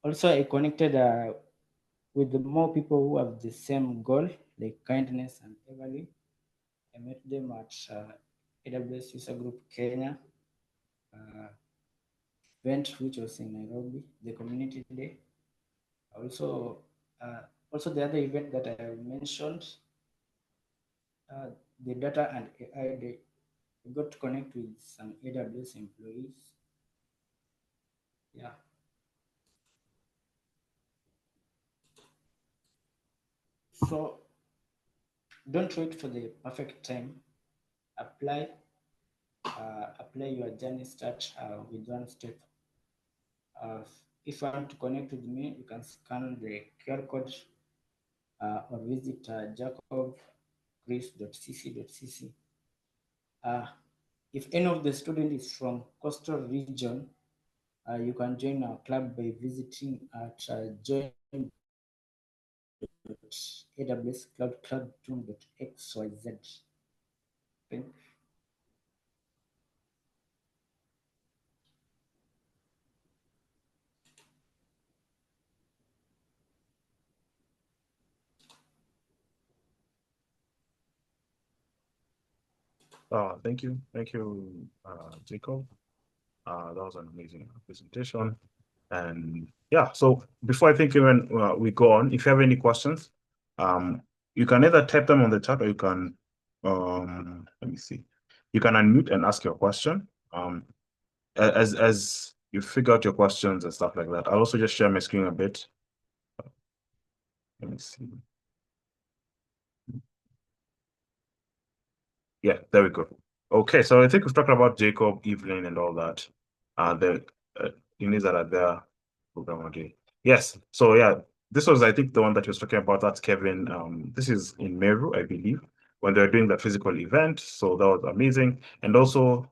S4: Also, I connected with more people who have the same goal, like Kindness and Everlyne. I met them at AWS User Group Kenya event, which was in Nairobi, the Community Day. Also, the other event that I mentioned, the Data and AI Day, we got to connect with some AWS employees. Yeah. So don't wait for the perfect time. Apply your journey. Start with one step. If you want to connect with me, you can scan the QR code or visit jacobchris.cc.cc. If any of the student is from coastal region, you can join our club by visiting at join.awscloudclub.xyz. Thank you.
S1: Thank you, Jacob. That was an amazing presentation. And yeah, so before I think even we go on, if you have any questions, you can either type them on the chat or you can, let me see, you can unmute and ask your question. As you figure out your questions and stuff like that, I'll also just share my screen a bit. Let me see. Yeah, there we go. Okay, so I think we've talked about Jacob, Evelyn, and all that. The units that are there. Yes, so yeah, this was, I think, the one that he was talking about. That's Kevin. This is in Meru, I believe, when they're doing that physical event. So that was amazing. And also,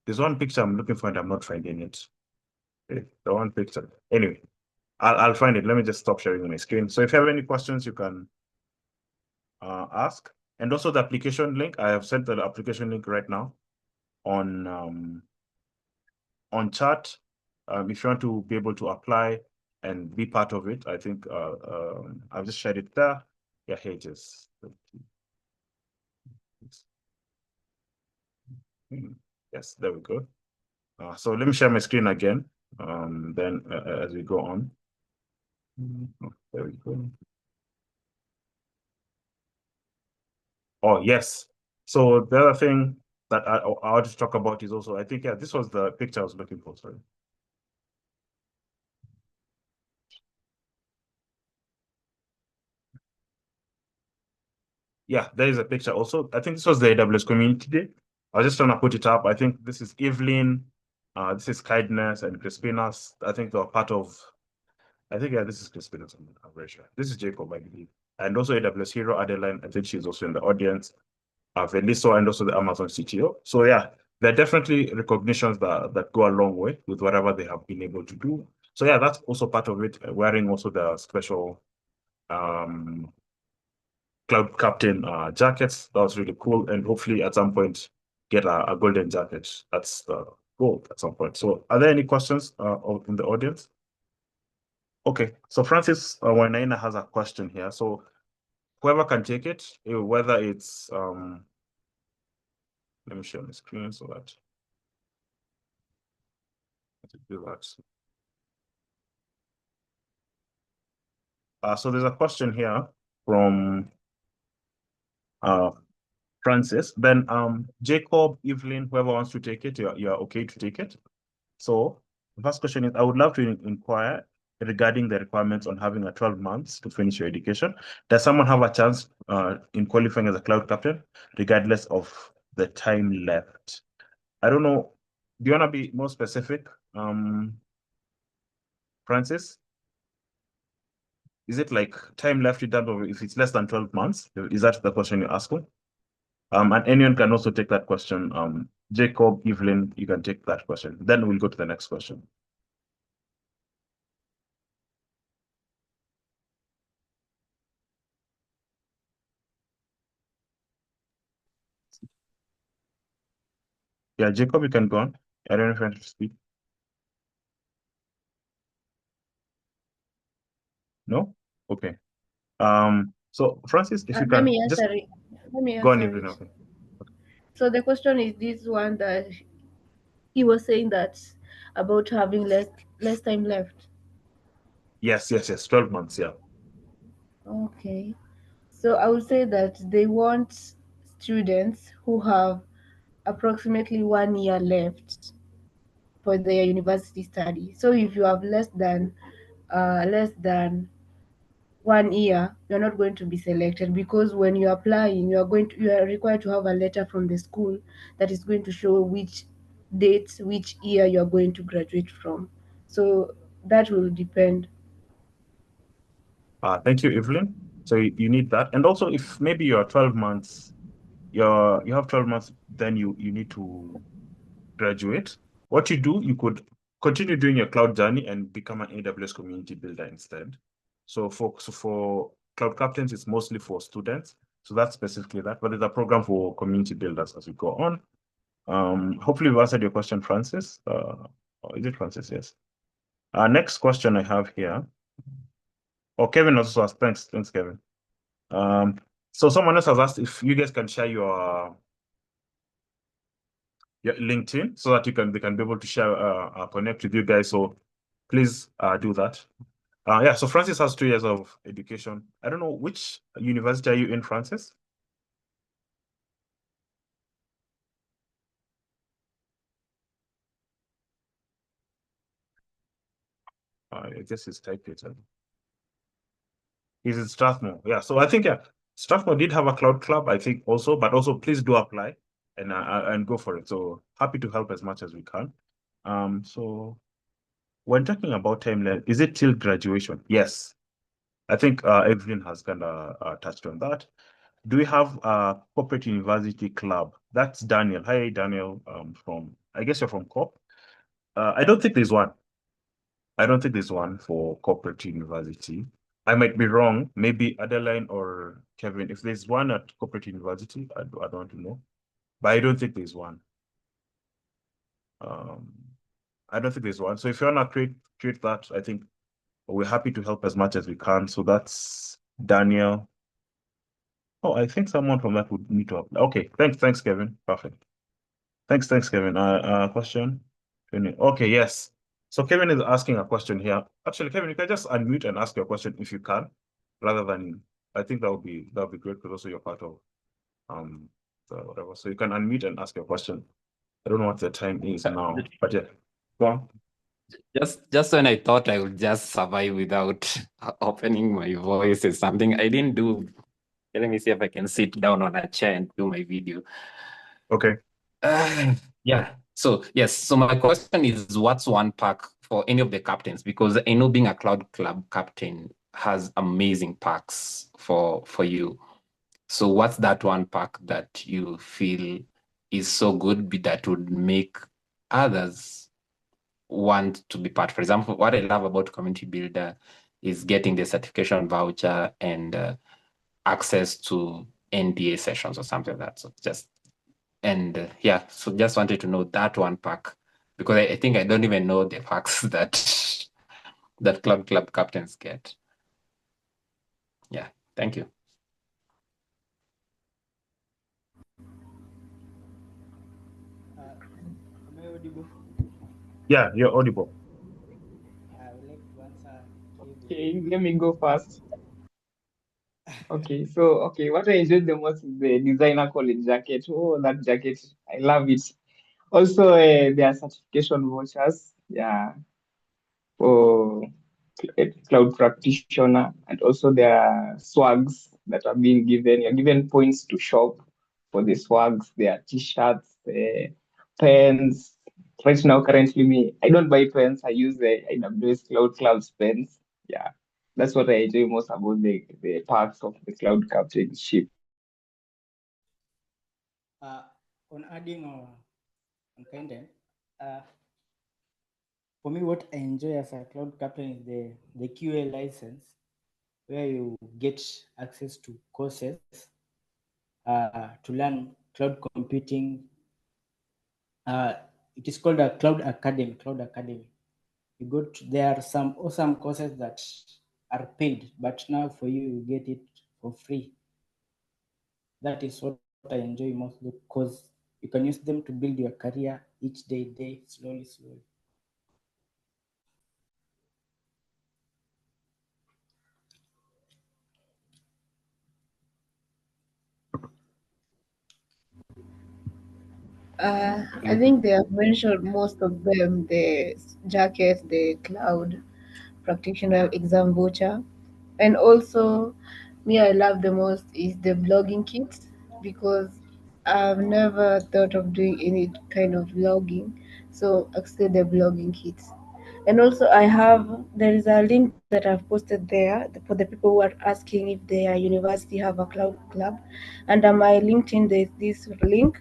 S1: there's one picture I'm looking for and I'm not finding it. Okay, the one picture. Anyway, I'll find it. Let me just stop sharing my screen. So if you have any questions, you can ask. And also the application link, I have sent the application link right now on chat. If you want to be able to apply and be part of it, I think I've just shared it there. Yeah, here it is. Yes, there we go. So let me share my screen again. Then as we go on. Oh, there we go. Oh, yes. So the other thing that I want to talk about is also, I think, yeah, this was the picture I was looking for, sorry. Yeah, there is a picture also. I think this was the AWS community day. I was just trying to put it up. I think this is Everlyne, this is Kindness and Chrispinus. I think they're part of, I think, yeah, this is Chrispinus. I'm very sure. This is Jacob, I believe. And also AWS Hero, Adeline, I think she's also in the audience. Veliso and also the Amazon CTO. So yeah, there are definitely recognitions that go a long way with whatever they have been able to do. So yeah, that's also part of it, wearing also the special Cloud Captain jackets. That was really cool. And hopefully at some point get a golden jacket. That's the goal at some point. So are there any questions in the audience? Okay, so Francis Wanaina has a question here. So whoever can take it, whether it's, let me share my screen so that I can do that. So there's a question here from Francis. Then Jacob, Evelyn, whoever wants to take it, you're okay to take it. So the first question is, I would love to inquire regarding the requirements on having a 12 months to finish your education. Does someone have a chance in qualifying as a cloud captain, regardless of the time left? I don't know. Do you want to be more specific, Francis? Is it like time left in terms of if it's less than 12 months? Is that the question you're asking? And anyone can also take that question. Jacob, Evelyn, you can take that question. Then we'll go to the next question. Yeah, Jacob, you can go on. I don't know if you want to speak. No? Okay. So Francis, if you
S2: Let
S1: can
S2: me
S1: just
S2: answer it. Let me
S1: go on,
S2: answer
S1: Evelyn.
S2: it.
S1: Okay.
S2: So the question is this one that he was saying that about having less time left.
S1: Yes. 12 months, yeah.
S2: Okay. So I would say that they want students who have approximately 1 year left for their university study. So if you have less than 1 year, you're not going to be selected, because when you're applying, you are required to have a letter from the school that is going to show which dates, which year you're going to graduate from. So that will depend.
S1: Thank you, Evelyn. So you need that. And also if maybe you're 12 months, you have 12 months, then you need to graduate. What you do, you could continue doing your cloud journey and become an AWS community builder instead. So for cloud captains, it's mostly for students. So that's specifically that, but there's a program for community builders as we go on. Hopefully we've answered your question, Francis. Is it Francis? Yes. Next question I have here. Oh, Kevin also asked. Thanks, Kevin. So someone else has asked if you guys can share your LinkedIn so that they can be able to share connect with you guys. So please do that. Yeah, so Francis has 2 years of education. I don't know, which university are you in, Francis? I guess he's typed it. He's in Strathmore. Yeah, so I think Strathmore did have a cloud club, I think also, but also please do apply and go for it. So happy to help as much as we can. So when talking about timeline, is it till graduation? Yes. I think Evelyn has kind of touched on that. Do we have a corporate university club? That's Daniel. Hi, Daniel. I guess you're from Corp. I don't think there's one. I don't think there's one for corporate university. I might be wrong. Maybe Adeline or Kevin. If there's one at corporate university, I don't want to know. But I don't think there's one. I don't think there's one. So if you want to create that, I think we're happy to help as much as we can. So that's Daniel. Oh, I think someone from that would need to apply. Okay, thanks, Kevin. Perfect. Thanks, Kevin. Question? Okay, yes. So Kevin is asking a question here. Actually, Kevin, you can just unmute and ask your question if you can, rather than I think that would be great because also you're part of whatever. So you can unmute and ask your question. I don't know what the time is now, but yeah, go on.
S5: Just when I thought I would just survive without opening my voice is something I didn't do Let me see if I can sit down on a chair and do my video.
S1: Okay.
S5: Yeah. So yes. So my question is, what's one perk for any of the captains? Because I know being a Cloud Club captain has amazing perks for you. So what's that one perk that you feel is so good that would make others want to be part? For example, what I love about Community Builder is getting the certification voucher and access to NDA sessions or something like that. So just yeah, so just wanted to know that one perk, because I think I don't even know the perks that club captains get. Yeah, thank you.
S4: Am I audible?
S1: Yeah, you're audible.
S4: I would like to answer Kevin.
S3: Okay, let me go first. Okay, so what I enjoyed the most is the designer college jacket. Oh, that jacket, I love it. Also, there are certification vouchers, yeah, for cloud practitioner, and also there are swags that are being given. You're given points to shop for the swags. There are t-shirts, pens. Right now, currently, I don't buy pens. I use the AWS Cloud Clubs pens. Yeah, that's what I enjoy most about the perks of the cloud captainship.
S4: On adding on content, for me, what I enjoy as a cloud captain is the QA license, where you get access to courses to learn cloud computing. It is called a Cloud Academy. Cloud Academy. You go to, there are some awesome courses that are paid, but now for you, you get it for free. That is what I enjoy most because you can use them to build your career each day, slowly.
S2: I think they have mentioned most of them, the jacket, the cloud practitioner exam voucher. And also, me, I love the most is the blogging kit because I've never thought of doing any kind of vlogging. So, actually, the blogging kit. And also, there is a link that I've posted there for the people who are asking if their university have a cloud club. Under my LinkedIn, there's this link.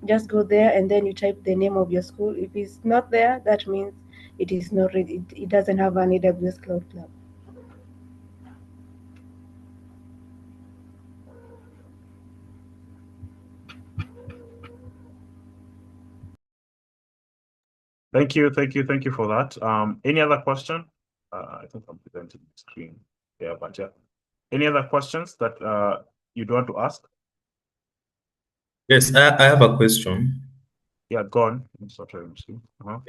S2: Just go there and then you type the name of your school. If it's not there, that means it is not ready. It doesn't have an AWS Cloud Club.
S1: Thank you for that. Any other question? I think I'm presenting the screen. Yeah, but yeah. Any other questions that you'd want to ask?
S6: Yes, I have a question.
S1: Yeah, go on. Uh-huh.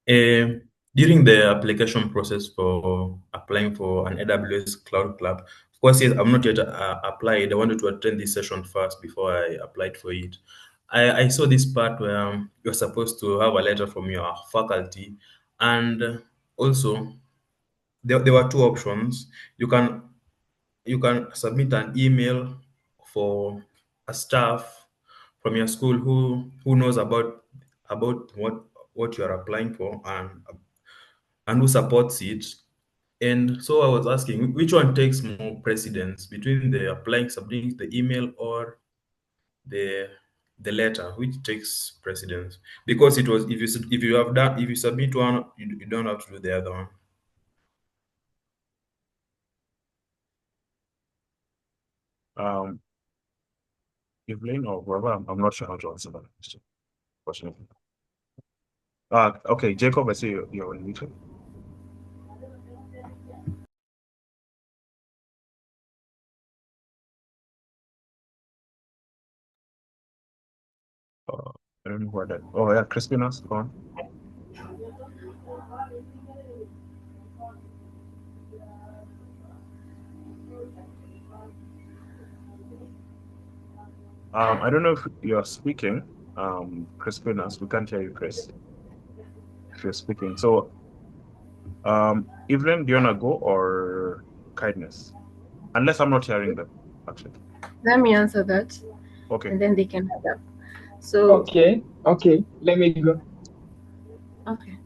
S6: During the application process for applying for an AWS Cloud Club, of course, yes, I'm not yet applied. I wanted to attend this session first before I applied for it. I saw this part where you're supposed to have a letter from your faculty, and also there were two options. You can submit an email for a staff from your school who knows about what you are applying for and who supports it. And so I was asking, which one takes more precedence between the applying, submitting the email, or the the letter? Which takes precedence? Because it was, if you submit one, you don't have to do the other one.
S1: Evelyn or whoever, I'm not sure how to answer that question. Okay, Jacob, I see you're on YouTube. I don't know where that. Oh yeah, Chrispinus, go on. I don't know if you're speaking, Chrispinus. We can't hear you, Chris, if you're speaking. So, Evelyn, do you wanna go or Kindness? Unless I'm not hearing them, actually.
S2: Let me answer that,
S1: Okay.
S2: and then they can add up. So,
S3: Okay, let me go.
S2: okay.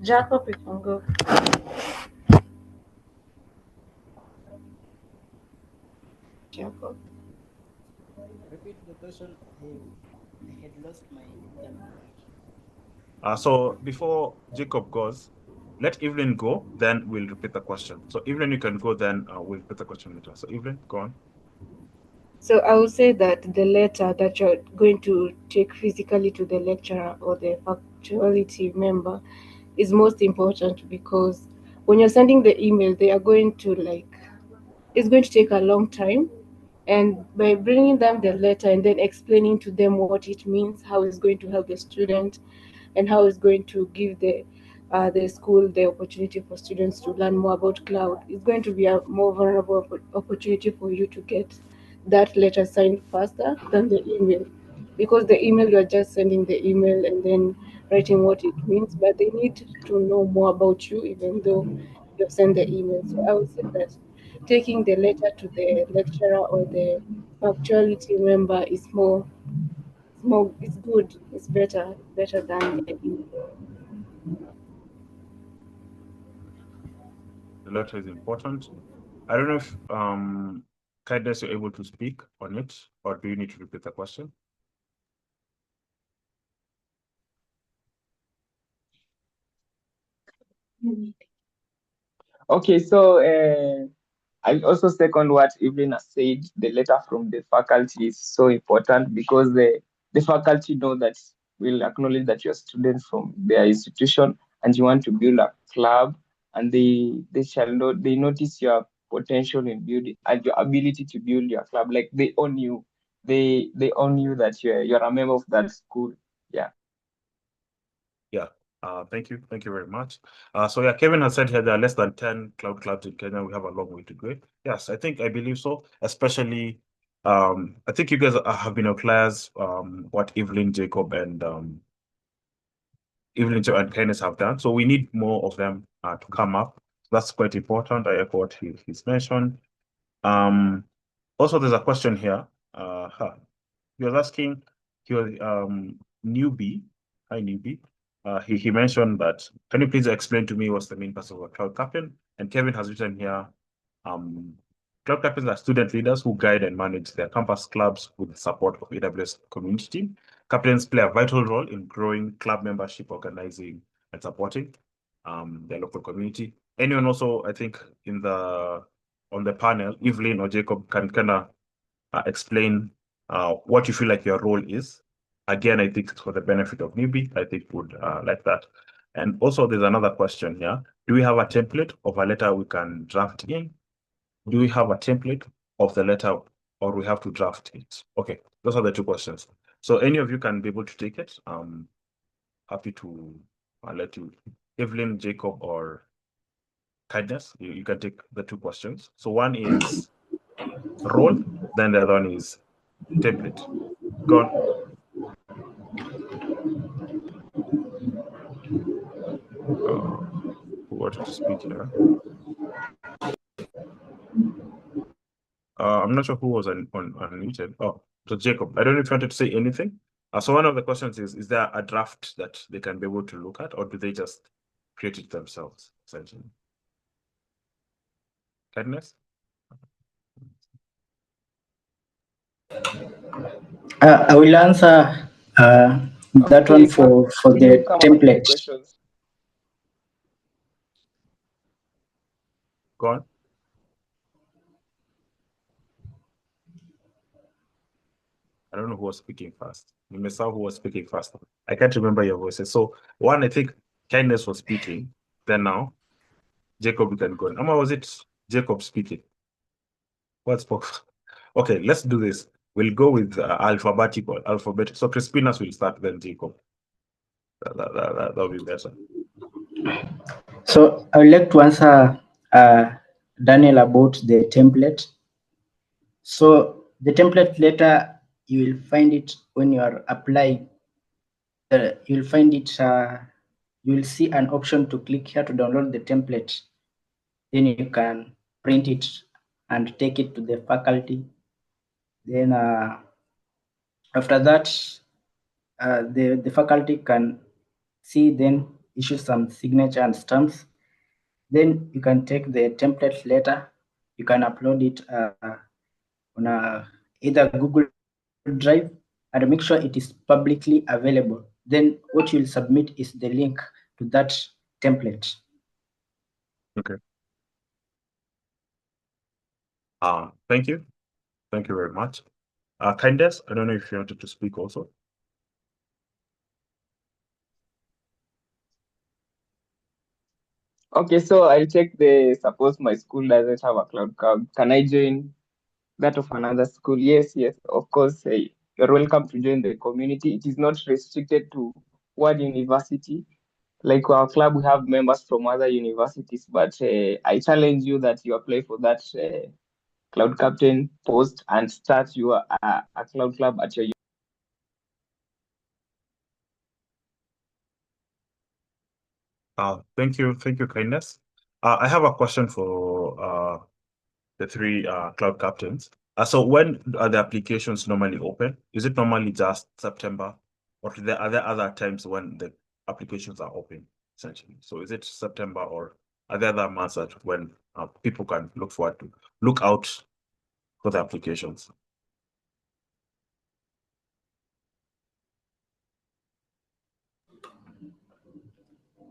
S2: Jacob, you can go. Jacob.
S4: Repeat the question. I had lost my internet.
S1: So before Jacob goes, let Evelyn go, then we'll repeat the question. So Evelyn, you can go, then we'll repeat the question later. So Evelyn, go on.
S2: So I would say that the letter that you're going to take physically to the lecturer or the faculty member is most important, because when you're sending the email, they are going to it's going to take a long time. And by bringing them the letter and then explaining to them what it means, how it's going to help the student, and how it's going to give the school the opportunity for students to learn more about cloud, it's going to be a more vulnerable opportunity for you to get that letter signed faster than the email, because the email, you're just sending the email and then writing what it means, but they need to know more about you even though you've sent the email. So I would say that taking the letter to the lecturer or the faculty member is more, it's good, it's better than the email.
S1: The letter is important. I don't know if Kindness, you're able to speak on it, or do you need to repeat the question?
S3: Okay, so I also second what Evelyn has said. The letter from the faculty is so important, because the faculty know that will acknowledge that you're students from their institution and you want to build a club, and they shall know, they notice your potential in building and your ability to build your club. Like they own you, they own you that you're a member of that school. Yeah.
S1: Yeah. Thank you very much. So yeah, Kevin has said here there are less than 10 cloud clubs in Kenya. We have a long way to go. Yes, I believe so. Especially, I think you guys have been outliers. What Evelyn, Jacob, and Kindness have done. So we need more of them to come up. That's quite important. I echo what he's mentioned. Also, there's a question here. He was asking, he was newbie. Hi, newbie. He mentioned that, can you please explain to me what's the main purpose of a cloud captain? And Kevin has written here, cloud captains are student leaders who guide and manage their campus clubs with the support of AWS community team. Captains play a vital role in growing club membership, organizing, and supporting their local community. Anyone also, I think, on the panel, Evelyn or Jacob, can kind of explain what you feel like your role is. Again, I think it's for the benefit of newbie. I think would like that. And also, there's another question here. Do we have a template of a letter we can draft in? Do we have a template of the letter, or we have to draft it? Okay, those are the two questions. So any of you can be able to take it. Happy to let you, Evelyn, Jacob, or Kindness. You can take the two questions. So one is role, then the other one is template. Go on. Who wanted to speak here? I'm not sure who was unmuted. Oh, so Jacob, I don't know if you wanted to say anything. So one of the questions is there a draft that they can be able to look at, or do they just create it themselves, essentially? Kindness?
S7: I will answer that one for
S3: Can you
S7: the
S3: come up with the
S7: template.
S3: questions?
S1: Go on. I don't know who was speaking first. You may saw who was speaking first. I can't remember your voices. So one, I think Kindness was speaking. Then now, Jacob, you can go on. Was it Jacob speaking? What spoke? Okay, let's do this. We'll go with alphabetical. So Chrispinus will start, then Jacob. That'll be better.
S7: So I would like to answer Daniel about the template. So the template letter, you will find it when you are applying. You'll find it, you will see an option to click here to download the template. Then you can print it and take it to the faculty. Then after that, the faculty can see, then issue some signature and stamps. Then you can take the template letter, you can upload it on either Google Drive, and make sure it is publicly available. Then what you'll submit is the link to that template.
S1: Okay. Thank you. Thank you very much. Candace, I don't know if you wanted to speak also.
S3: Okay, so I'll check suppose my school doesn't have a cloud club. Can I join that of another school? Yes, of course. You're welcome to join the community. It is not restricted to one university. Like our club, we have members from other universities, but I challenge you that you apply for that Cloud Captain post and start your a cloud club at your.
S1: Thank you, Kindness. I have a question for the three cloud captains. So when are the applications normally open? Is it normally just September, or are there other times when the applications are open, essentially? So is it September, or are there other months that when people can look out for the applications?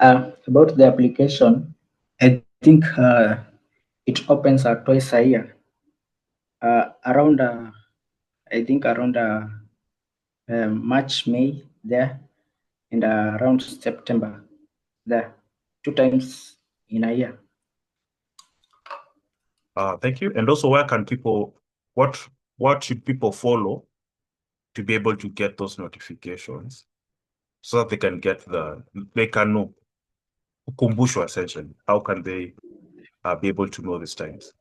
S7: About the application, I think it opens twice a year. Around I think around March, May there, and around September there, 2 times in a year.
S1: Thank you. And also, where can people, what should people follow to be able to get those notifications so that they can know ukumbusho, essentially? How can they be able to know these times?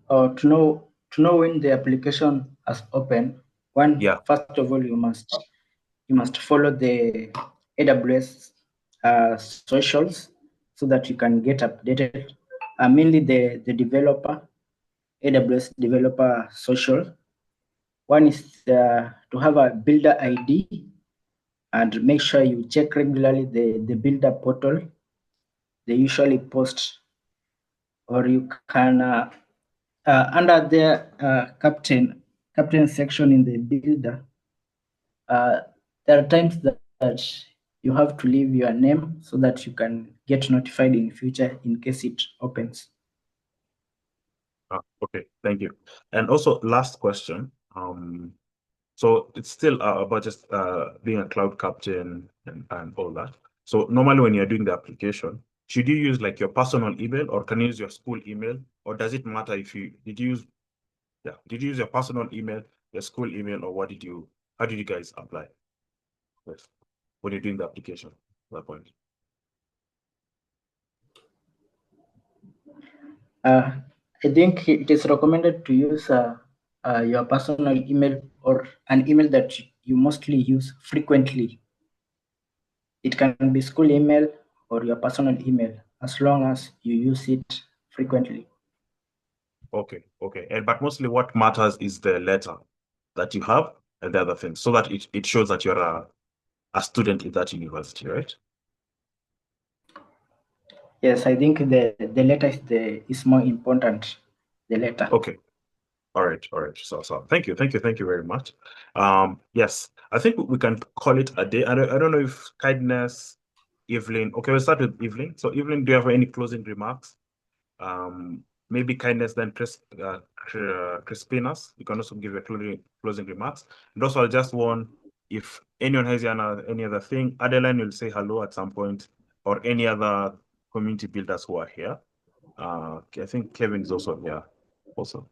S7: To know when the application has opened, first of all, you must follow the AWS socials so that you can get updated. Mainly the developer, AWS developer social. One is to have a builder ID, and make sure you check regularly the builder portal. They usually post, or you can under the captain section in the builder. There are times that you have to leave your name so that you can get notified in future in case it opens.
S1: Okay, thank you. And also, last question. So it's still about just being a cloud captain and all that. So normally when you're doing the application, should you use like your personal email, or can you use your school email, or does it matter if did you use your personal email, your school email, or how did you guys apply when you're doing the application at that point?
S7: I think it is recommended to use your personal email, or an email that you mostly use frequently. It can be school email or your personal email, as long as you use it frequently.
S1: Okay. But mostly what matters is the letter that you have and the other things, so that it shows that you're a student in that university, right?
S7: Yes, I think the letter is more important. The letter.
S1: Okay. All right. So thank you very much. Yes, I think we can call it a day. I don't know if Kindness, Evelyn. Okay, we'll start with Evelyn. So Evelyn, do you have any closing remarks? Maybe Kindness, then Chrispinus. You can also give your closing remarks. And also, I'll just warn, if anyone has any other thing, Adeline will say hello at some point, or any other community builders who are here. I think Kevin is also here. Also,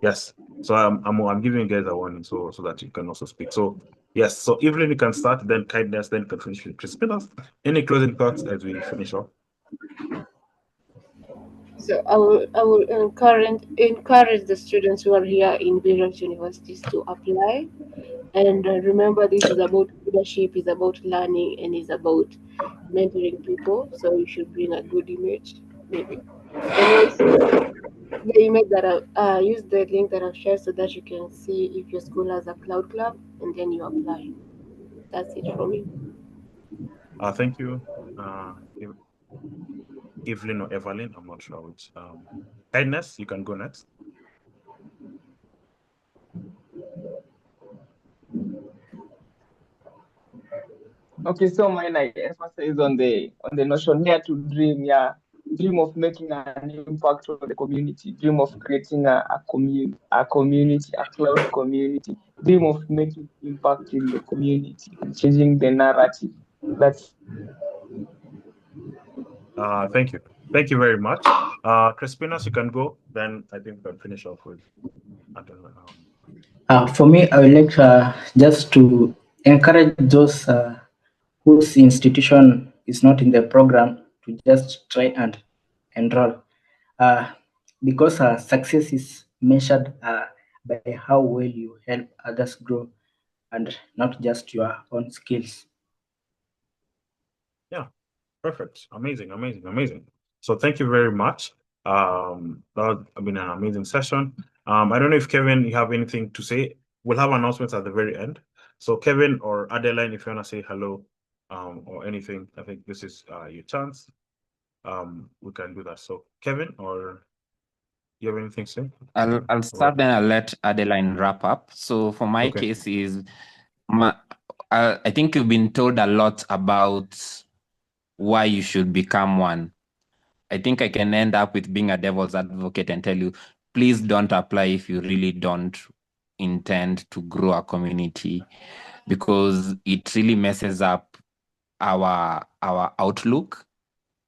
S1: yes. So I'm giving you guys a warning so that you can also speak. So yes. So Evelyn, you can start, then Kindness, then you can finish with Chrispinus. Any closing thoughts as we finish off?
S2: So I will encourage the students who are here in various universities to apply. And remember, this is about leadership, is about learning, and is about mentoring people. So you should bring a good image. maybe. And also the email that use the link that I've shared so that you can see if your school has a cloud club, and then you apply. That's it from me.
S1: Thank you, Evelyn or Everlyne. I'm not sure which. Kindness, you can go next.
S3: Okay, so mine I emphasize on the notion here to dream, yeah. Dream of making an impact on the community, dream of creating a community, a cloud community, dream of making impact in the community and changing the narrative. That's
S1: Thank you. Thank you very much. Chrispinus, you can go. Then I think we can finish off with
S7: For me, I would like just to encourage those whose institution is not in the program to just try and enroll, because success is measured by how well you help others grow and not just your own skills.
S1: Yeah, perfect. Amazing. So thank you very much. That has been an amazing session. I don't know if Kevin, you have anything to say. We'll have announcements at the very end. So Kevin or Adeline, if you want to say hello, or anything, I think this is your chance. We can do that. So Kevin, or you have anything to say?
S5: I'll start, then I'll let Adeline wrap up. So for my case is, I think you've been told a lot about why you should become one. I think I can end up with being a devil's advocate and tell you, please don't apply if you really don't intend to grow a community, because it really messes up our outlook,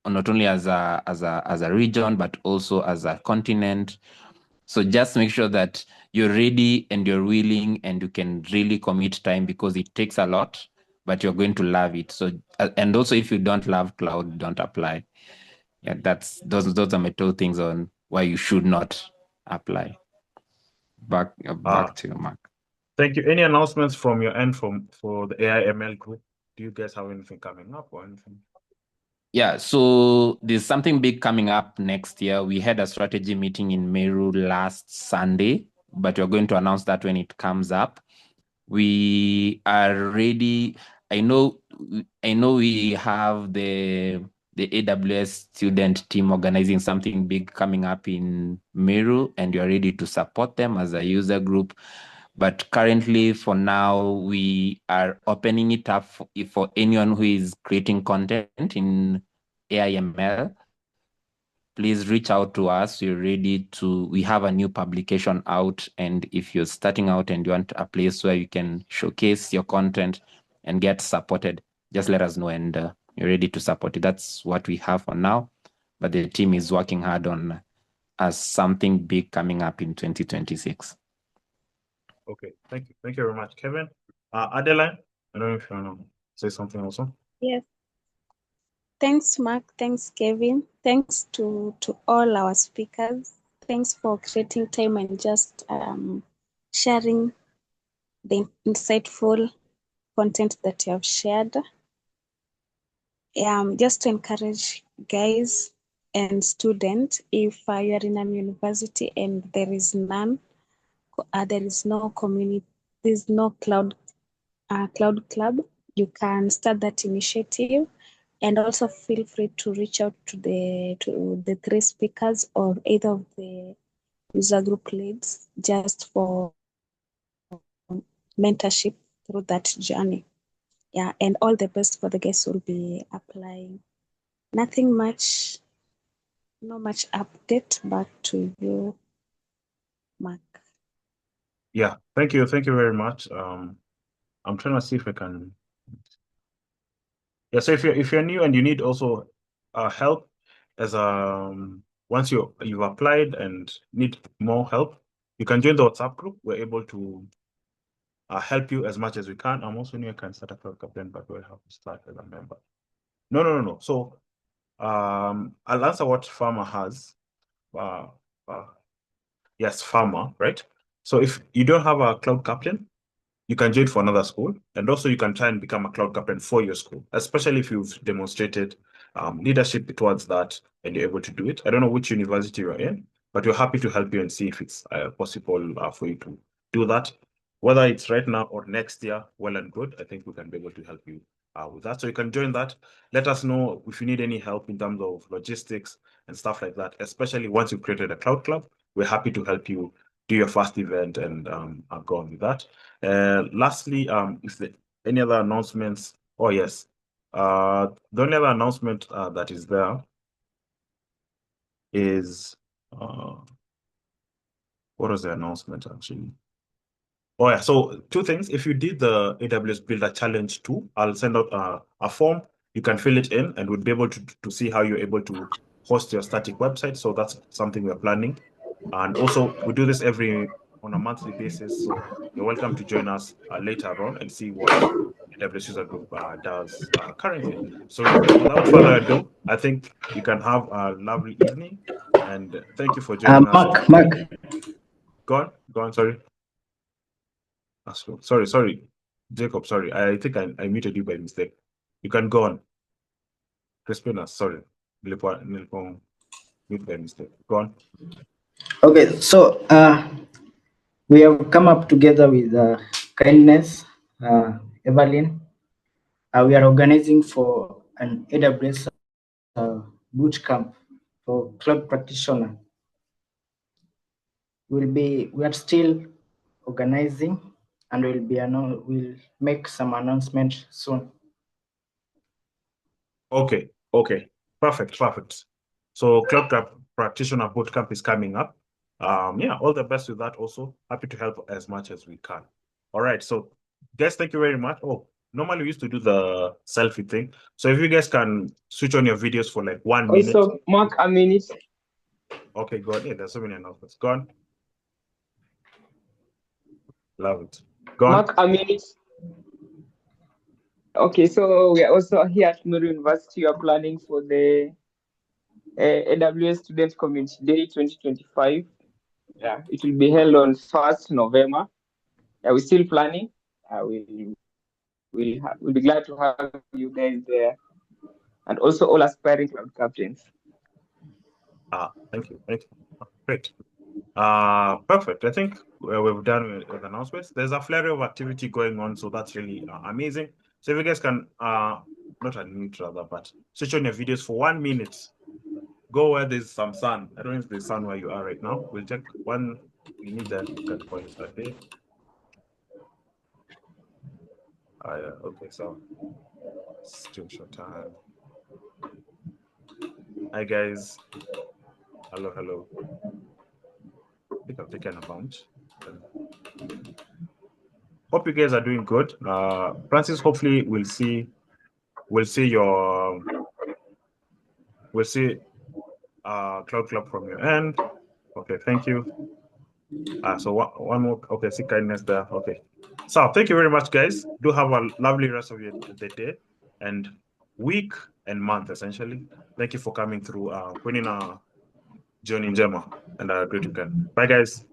S5: not only as a region, but also as a continent. So just make sure that you're ready and you're willing and you can really commit time, because it takes a lot, but you're going to love it. So, and also if you don't love cloud, don't apply. Yeah, those are my two things on why you should not apply. Back to you, Mark.
S1: Thank you. Any announcements from your end for the AI/ML group? Do you guys have anything coming up or anything?
S5: Yeah, so there's something big coming up next year. We had a strategy meeting in Meru last Sunday, but we're going to announce that when it comes up. We are ready. I know we have the AWS student team organizing something big coming up in Meru, and you're ready to support them as a user group. But currently, for now, we are opening it up for anyone who is creating content in AI/ML. Please reach out to us. We have a new publication out, and if you're starting out and you want a place where you can showcase your content and get supported, just let us know, and you're ready to support it. That's what we have for now, but the team is working hard on something big coming up in 2026.
S1: Okay, thank you very much, Kevin. Adeline, I don't know if you want to say something also.
S8: Yes. Thanks, Mark. Thanks, Kevin. Thanks to all our speakers. Thanks for creating time and just sharing the insightful content that you have shared. Just to encourage guys and students, if you are in a university and there is no community, there's no cloud club, you can start that initiative. And also feel free to reach out to the three speakers or either of the user group leads just for mentorship through that journey. Yeah, and all the best for the guys who will be applying. Nothing much, not much update. Back to you, Mark.
S1: Yeah, thank you very much. I'm trying to see if I can. Yeah, so if you're new and you need also help as once you've applied and need more help, you can join the WhatsApp group. We're able to help you as much as we can. I'm also new. I can start a Cloud Captain, but we'll have to start as a member. No. So I'll answer what Farmer has. Yes, Farmer, right? So if you don't have a Cloud Captain, you can join for another school, and also you can try and become a Cloud Captain for your school, especially if you've demonstrated leadership towards that, and you're able to do it. I don't know which university you're in, but we're happy to help you and see if it's possible for you to do that. Whether it's right now or next year, well and good. I think we can be able to help you with that. So you can join that. Let us know if you need any help in terms of logistics and stuff like that, especially once you've created a cloud club. We're happy to help you do your first event and go on with that. Lastly, is there any other announcements? Oh, yes. The only other announcement that is there is, what was the announcement actually? Oh yeah, so two things. If you did the AWS Builder Challenge 2, I'll send out a form. You can fill it in and we'll be able to see how you're able to host your static website. So that's something we're planning. And also we do this on a monthly basis. So you're welcome to join us later on and see what AWS User Group does currently. So without further ado, I think you can have a lovely evening and thank you for joining us.
S7: Mark.
S1: Go on, sorry. Sorry, Jacob, sorry. I think I muted you by mistake. You can go on. Chrispinus, sorry. Mute by mistake. Go on.
S7: Okay, so we have come up together with Kindness, Everlyne. We are organizing for an AWS boot camp for cloud practitioner. We are still organizing, and we'll make some announcement soon.
S1: Okay, perfect. So cloud practitioner bootcamp is coming up. Yeah, all the best with that also. Happy to help as much as we can. All right, so guys, thank you very much. Oh, normally we used to do the selfie thing. So if you guys can switch on your videos for like 1 minute.
S3: Also, Mark, a minute.
S1: Okay, go on. Yeah, there's so many announcements. Go on. Love it. Go on.
S3: Mark, a minute. Okay, so we are also here at Meru University. We are planning for the AWS Student Community Day 2025. Yeah, it will be held on 1st November. Yeah, we're still planning. We'll be glad to have you guys there, and also all aspiring cloud captains.
S1: Thank you. Great. Perfect. I think we've done with announcements. There's a flurry of activity going on, so that's really amazing. So if you guys can not unmute rather, but switch on your videos for 1 minute. Go where there's some sun. I don't know if there's sun where you are right now. We'll check one. We need that. Look at points right there. Yeah, okay, so still short time. Hi guys. Hello. I think I've taken a bunch. Hope you guys are doing good. Francis, hopefully we'll see Cloud Club from your end. Okay, thank you. So one more. Okay, see Kindness there. Okay. So thank you very much, guys. Do have a lovely rest of the day and week and month, essentially. Thank you for coming through, winning our journey in Gemma, and a great weekend. Bye, guys.